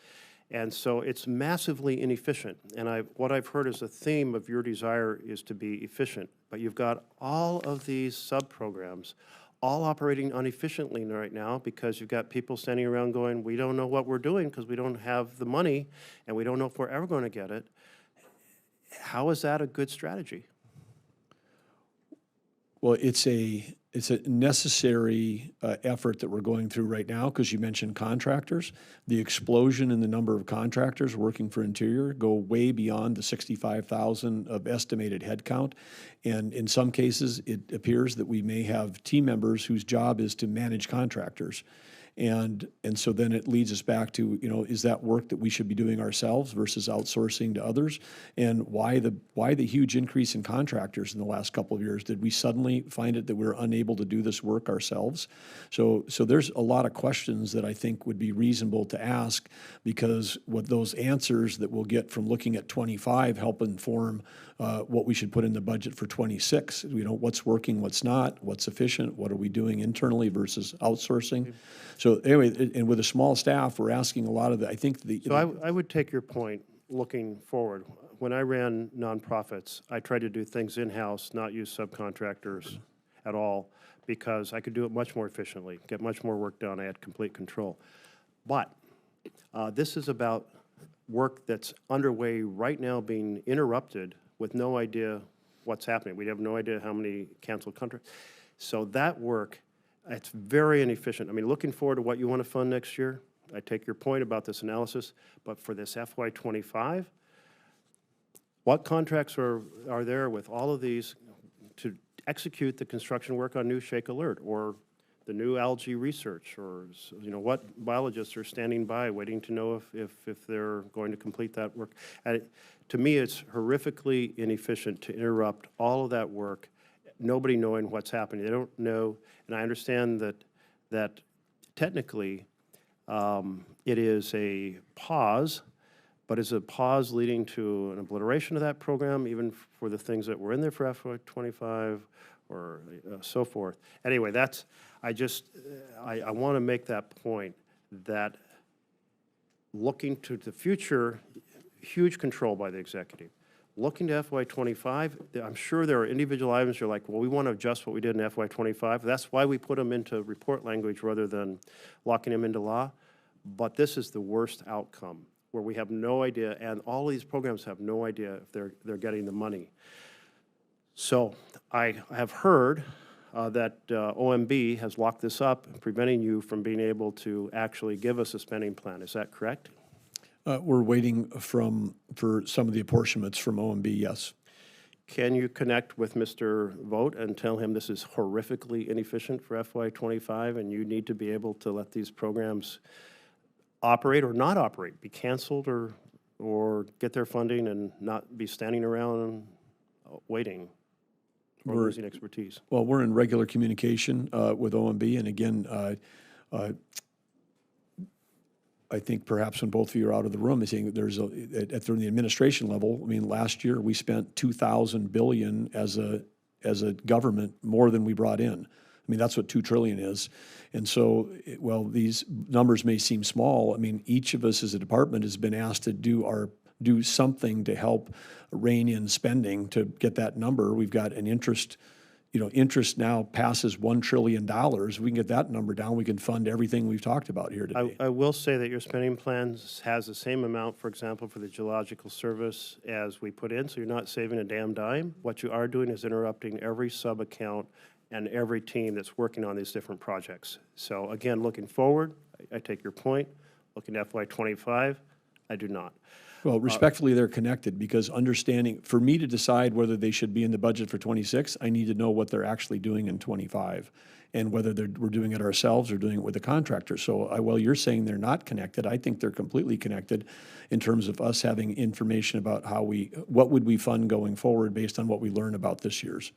And so it's massively inefficient. And what I've heard is the theme of your desire is to be efficient. But you've got all of these sub-programs all operating inefficiently right now because you've got people standing around going, we don't know what we're doing because we don't have the money and we don't know if we're ever going to get it. How is that a good strategy? Well, it's a necessary effort that we're going through right now because you mentioned contractors. The explosion in the number of contractors working for Interior go way beyond the 65,000 of estimated headcount. And in some cases, it appears that we may have team members whose job is to manage contractors. And so then it leads us back to, you know, is that work that we should be doing ourselves versus outsourcing to others? And why the huge increase in contractors in the last couple of years? Did we suddenly find it that we were unable to do this work ourselves? So there's a lot of questions that I think would be reasonable to ask, because what those answers that we'll get from looking at 25 help inform what we should put in the budget for 26. You know, what's working, what's not, what's efficient, what are we doing internally versus outsourcing? So anyway, and with a small staff, we're asking a lot of the, I think the. So I would take your point looking forward. When I ran nonprofits, I tried to do things in-house, not use subcontractors at all, because I could do it much more efficiently, get much more work done. I had complete control. But this is about work that's underway right now being interrupted with no idea what's happening. We have no idea how many canceled contracts. So that work, it's very inefficient. I mean, looking forward to what you want to fund next year, I take your point about this analysis, but for this FY25, what contracts are there with all of these to execute the construction work on new Shake Alert or the new algae research, or, you know, what biologists are standing by waiting to know if they're going to complete that work? And to me, it's horrifically inefficient to interrupt all of that work, nobody knowing what's happening. They don't know, and I understand that technically it is a pause, but is a pause leading to an obliteration of that program, even for the things that were in there for FY25 or so forth? Anyway, that's, I want to make that point that looking to the future, huge control by the executive. Looking to FY25, I'm sure there are individual items you're like, well, we want to adjust what we did in FY25. That's why we put them into report language rather than locking them into law. But this is the worst outcome, where we have no idea, and all of these programs have no idea if they're getting the money. So I have heard that OMB has locked this up, preventing you from being able to actually give us a spending plan. Is that correct? We're waiting for some of the apportionments from OMB, yes. Can you connect with Mr. Vogt and tell him this is horrifically inefficient for FY25, and you need to be able to let these programs operate or not operate, be canceled or get their funding and not be standing around waiting or losing expertise? Well, we're in regular communication with OMB, and again, I think perhaps when both of you are out of the room, is saying there's at the administration level. I mean, last year we spent $2,000 billion as a government more than we brought in. I mean, that's what $2 trillion is. And so, well, these numbers may seem small. I mean, each of us as a department has been asked to do something to help rein in spending to get that number. We've got an interest now passes $1 trillion. We can get that number down. We can fund everything we've talked about here today. I will say that your spending plan has the same amount, for example, for the Geological Service as we put in, so you're not saving a damn dime. What you are doing is interrupting every sub-account and every team that's working on these different projects. So again, looking forward, I take your point. Looking at FY25, I do not. Well, respectfully, they're connected, because understanding, for me to decide whether they should be in the budget for 26, I need to know what they're actually doing in 25, and whether we're doing it ourselves or doing it with a contractor. So while you're saying they're not connected, I think they're completely connected in terms of us having information about what would we fund going forward based on what we learn about this year's.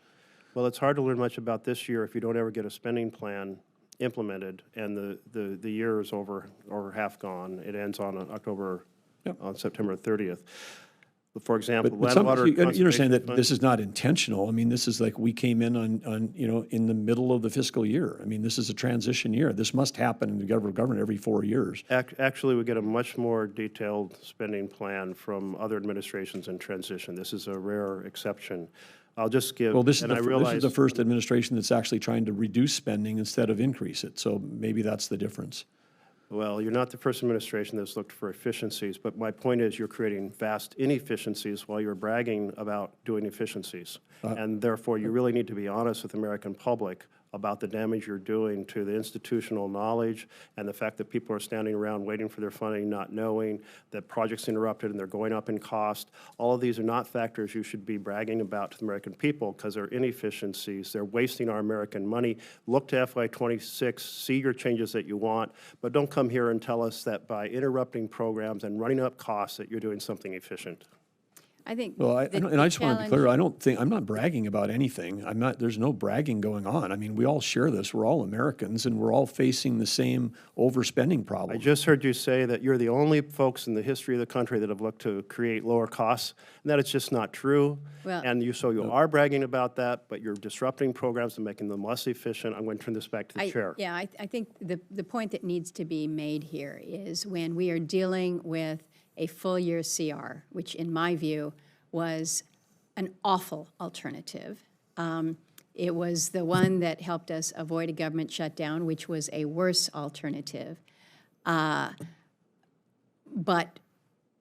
Well, it's hard to learn much about this year if you don't ever get a spending plan implemented, and the year is over half gone. It ends on September 30th. For example, but you understand that this is not intentional. I mean, this is like we came in on in the middle of the fiscal year. I mean, this is a transition year. This must happen in the government every 4 years. Actually, we get a much more detailed spending plan from other administrations in transition. This is a rare exception. I'll just give. Well, this is the first administration that's actually trying to reduce spending instead of increase it. So maybe that's the difference. Well, you're not the first administration that's looked for efficiencies, but my point is you're creating vast inefficiencies while you're bragging about doing efficiencies. And therefore, you really need to be honest with the American public about the damage you're doing to the institutional knowledge and the fact that people are standing around waiting for their funding, not knowing that projects interrupted and they're going up in cost. All of these are not factors you should be bragging about to the American people because they're inefficiencies. They're wasting our American money. Look to FY26, see your changes that you want, but don't come here and tell us that by interrupting programs and running up costs that you're doing something efficient. I think. Well, I just want to be clear, challenge- I'm not bragging about anything. There's no bragging going on. I mean, we all share this. We're all Americans, and we're all facing the same overspending problem. I just heard you say that you're the only folks in the history of the country that have looked to create lower costs, and that it's just not true. Well- And you are bragging about that, but you're disrupting programs and making them less efficient. I'm going to turn this back to the chair. Yeah, I think the point that needs to be made here is when we are dealing with a full-year CR, which in my view was an awful alternative. It was the one that helped us avoid a government shutdown, which was a worse alternative. But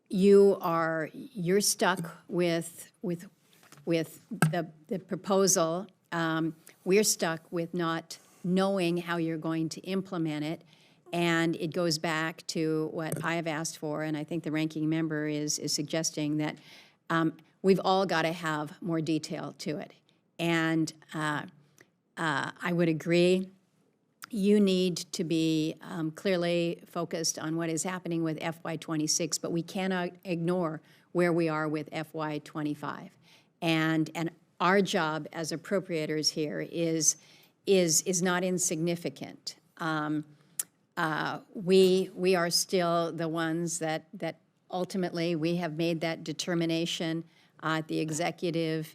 you're stuck with the proposal. We're stuck with not knowing how you're going to implement it. And it goes back to what I have asked for, and I think the ranking member is suggesting that we've all got to have more detail to it. And I would agree, you need to be clearly focused on what is happening with FY26, but we cannot ignore where we are with FY25. And our job as appropriators here is not insignificant. We are still the ones that ultimately we have made that determination at the executive.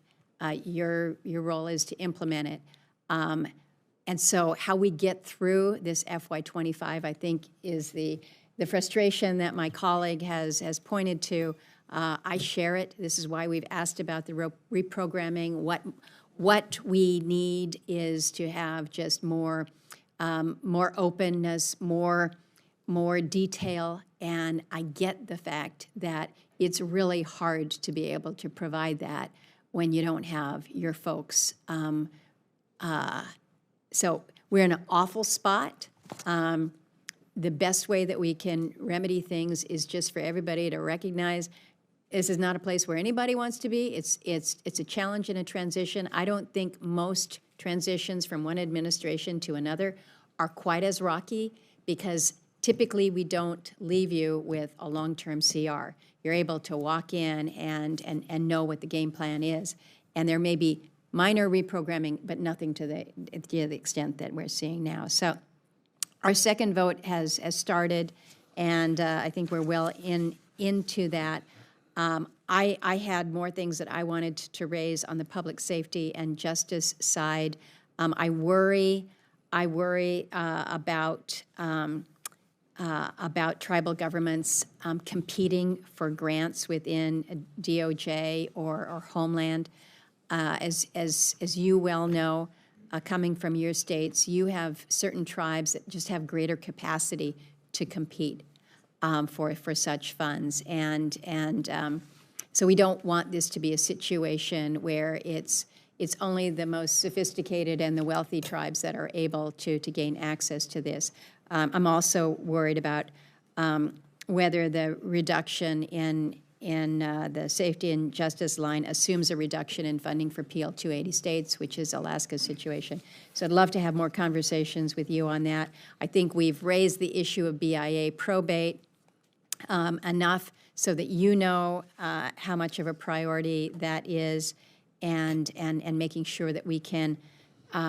Your role is to implement it. And so how we get through this FY25, I think, is the frustration that my colleague has pointed to. I share it. This is why we've asked about the reprogramming. What we need is to have just more openness, more detail, and I get the fact that it's really hard to be able to provide that when you don't have your folks. So we're in an awful spot. The best way that we can remedy things is just for everybody to recognize this is not a place where anybody wants to be. It's a challenge and a transition. I don't think most transitions from one administration to another are quite as rocky because typically we don't leave you with a long-term CR. You're able to walk in and know what the game plan is. And there may be minor reprogramming, but nothing to the extent that we're seeing now. So our second vote has started, and I think we're well into that. I had more things that I wanted to raise on the public safety and justice side. I worry about tribal governments competing for grants within DOJ or Homeland. As you well know, coming from your states, you have certain tribes that just have greater capacity to compete for such funds, and so we don't want this to be a situation where it's only the most sophisticated and the wealthy tribes that are able to gain access to this. I'm also worried about whether the reduction in the safety and justice line assumes a reduction in funding for PL 280 states, which is Alaska's situation. So I'd love to have more conversations with you on that. I think we've raised the issue of BIA probate enough so that you know how much of a priority that is, and making sure that we can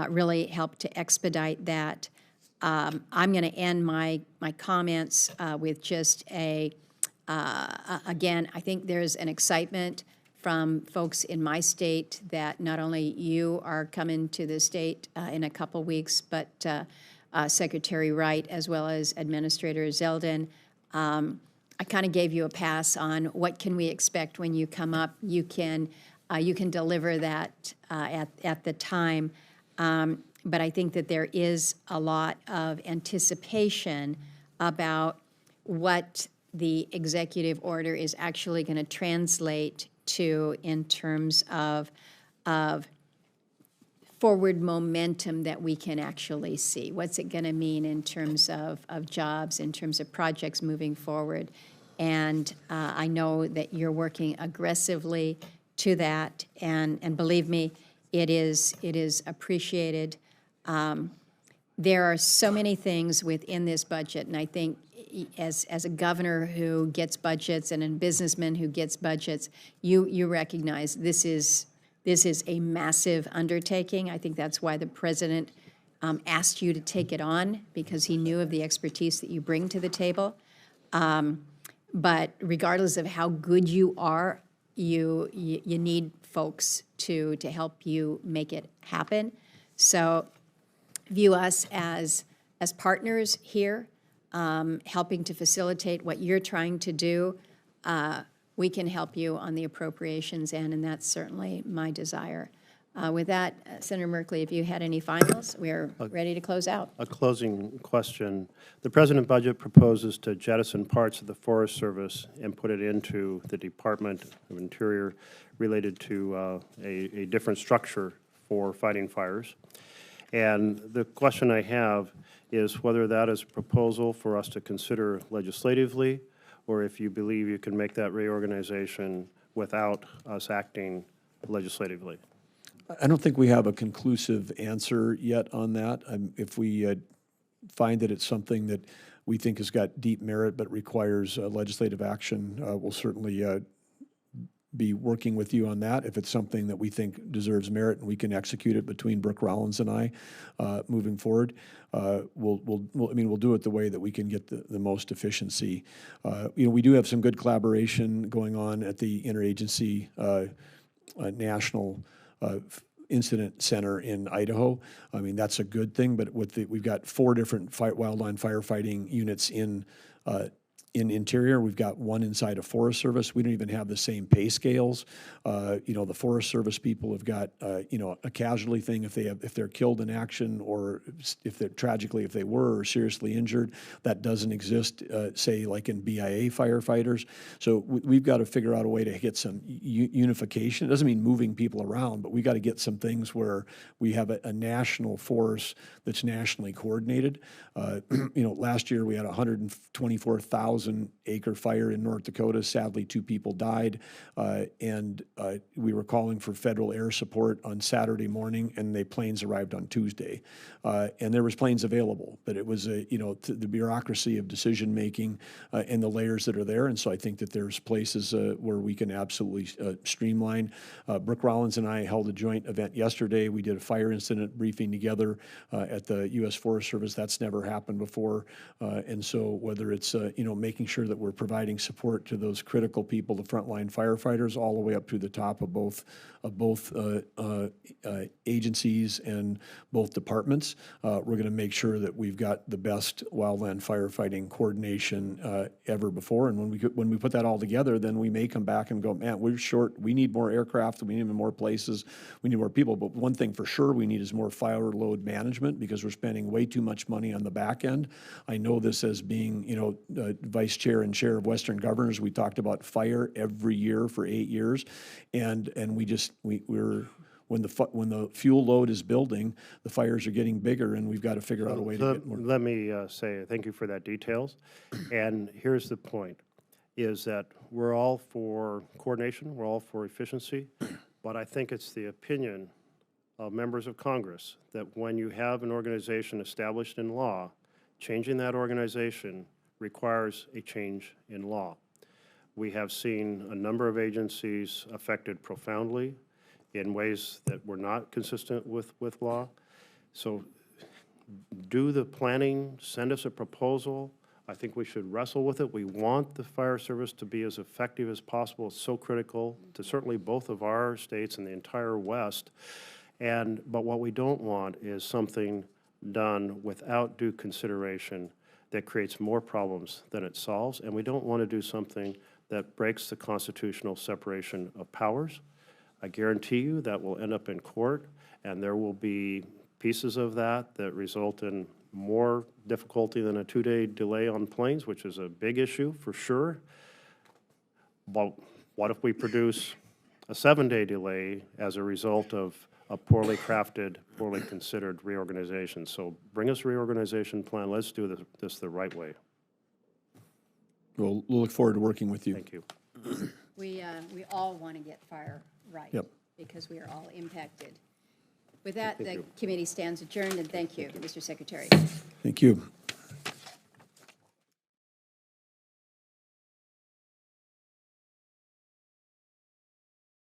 really help to expedite that. I'm going to end my comments with just again, I think there's an excitement from folks in my state that not only you are coming to the state in a couple weeks, but Secretary Wright as well as Administrator Zeldin. I kind of gave you a pass on what can we expect when you come up. You can deliver that at the time, but I think that there is a lot of anticipation about what the executive order is actually going to translate to in terms of forward momentum that we can actually see. What's it going to mean in terms of jobs, in terms of projects moving forward? And I know that you're working aggressively to that, and believe me, it is appreciated. There are so many things within this budget, and I think as a governor who gets budgets and a businessman who gets budgets, you recognize this is a massive undertaking. I think that's why the president asked you to take it on, because he knew of the expertise that you bring to the table. But regardless of how good you are, you need folks to help you make it happen. So view us as partners here, helping to facilitate what you're trying to do. We can help you on the appropriations end, and that's certainly my desire. With that, Senator Merkley, if you had any finals, we're ready to close out. A closing question. The President budget proposes to jettison parts of the Forest Service and put it into the Department of Interior related to a different structure for fighting fires. And the question I have is whether that is a proposal for us to consider legislatively, or if you believe you can make that reorganization without us acting legislatively. I don't think we have a conclusive answer yet on that. If we find that it's something that we think has got deep merit but requires legislative action, we'll certainly be working with you on that. If it's something that we think deserves merit and we can execute it between Brooke Rollins and I moving forward, we'll do it the way that we can get the most efficiency. We do have some good collaboration going on at the interagency national incident center in Idaho. I mean, that's a good thing, but we've got 4 different wildland firefighting units in Interior. We've got one inside of Forest Service. We don't even have the same pay scales. The Forest Service people have got a casualty thing if they're killed in action, or if they were or seriously injured. That doesn't exist, say, like in BIA firefighters. So we've got to figure out a way to get some unification. It doesn't mean moving people around, but we got to get some things where we have a national force that's nationally coordinated. Last year we had 124,000 acre fire in North Dakota. Sadly, 2 people died, and we were calling for federal air support on Saturday morning, and the planes arrived on Tuesday. And there was planes available, but it was the bureaucracy of decision making and the layers that are there. And so I think that there's places where we can absolutely streamline. Brooke Rollins and I held a joint event yesterday. We did a fire incident briefing together at the U.S. Forest Service. That's never happened before. And so whether it's making sure that we're providing support to those critical people, the frontline firefighters, all the way up to the top of both agencies and both departments, we're going to make sure that we've got the best wildland firefighting coordination ever before. And when we put that all together, then we may come back and go, man, we're short. We need more aircraft. We need more places. We need more people. But one thing for sure we need is more fire load management, because we're spending way too much money on the back end. I know this as being, vice chair and chair of Western Governors. We talked about fire every year for 8 years, and we're when the fuel load is building, the fires are getting bigger, and we've got to figure out a way to get more. Let me say thank you for that details. And here's the point, is that we're all for coordination, we're all for efficiency, but I think it's the opinion of members of Congress that when you have an organization established in law, changing that organization requires a change in law. We have seen a number of agencies affected profoundly in ways that were not consistent with law. So do the planning, send us a proposal. I think we should wrestle with it. We want the fire service to be as effective as possible. It's so critical to certainly both of our states and the entire West. But what we don't want is something done without due consideration that creates more problems than it solves. And we don't want to do something that breaks the constitutional separation of powers. I guarantee you that will end up in court, and there will be pieces of that result in more difficulty than a 2-day delay on planes, which is a big issue for sure. But what if we produce a 7-day delay as a result of a poorly crafted, poorly considered reorganization. So bring us a reorganization plan. Let's do this the right way. We'll look forward to working with you. Thank you. We all want to get fire right. Yep. Because we are all impacted. With that, the committee stands adjourned, and thank you, Mr. Secretary. Thank you.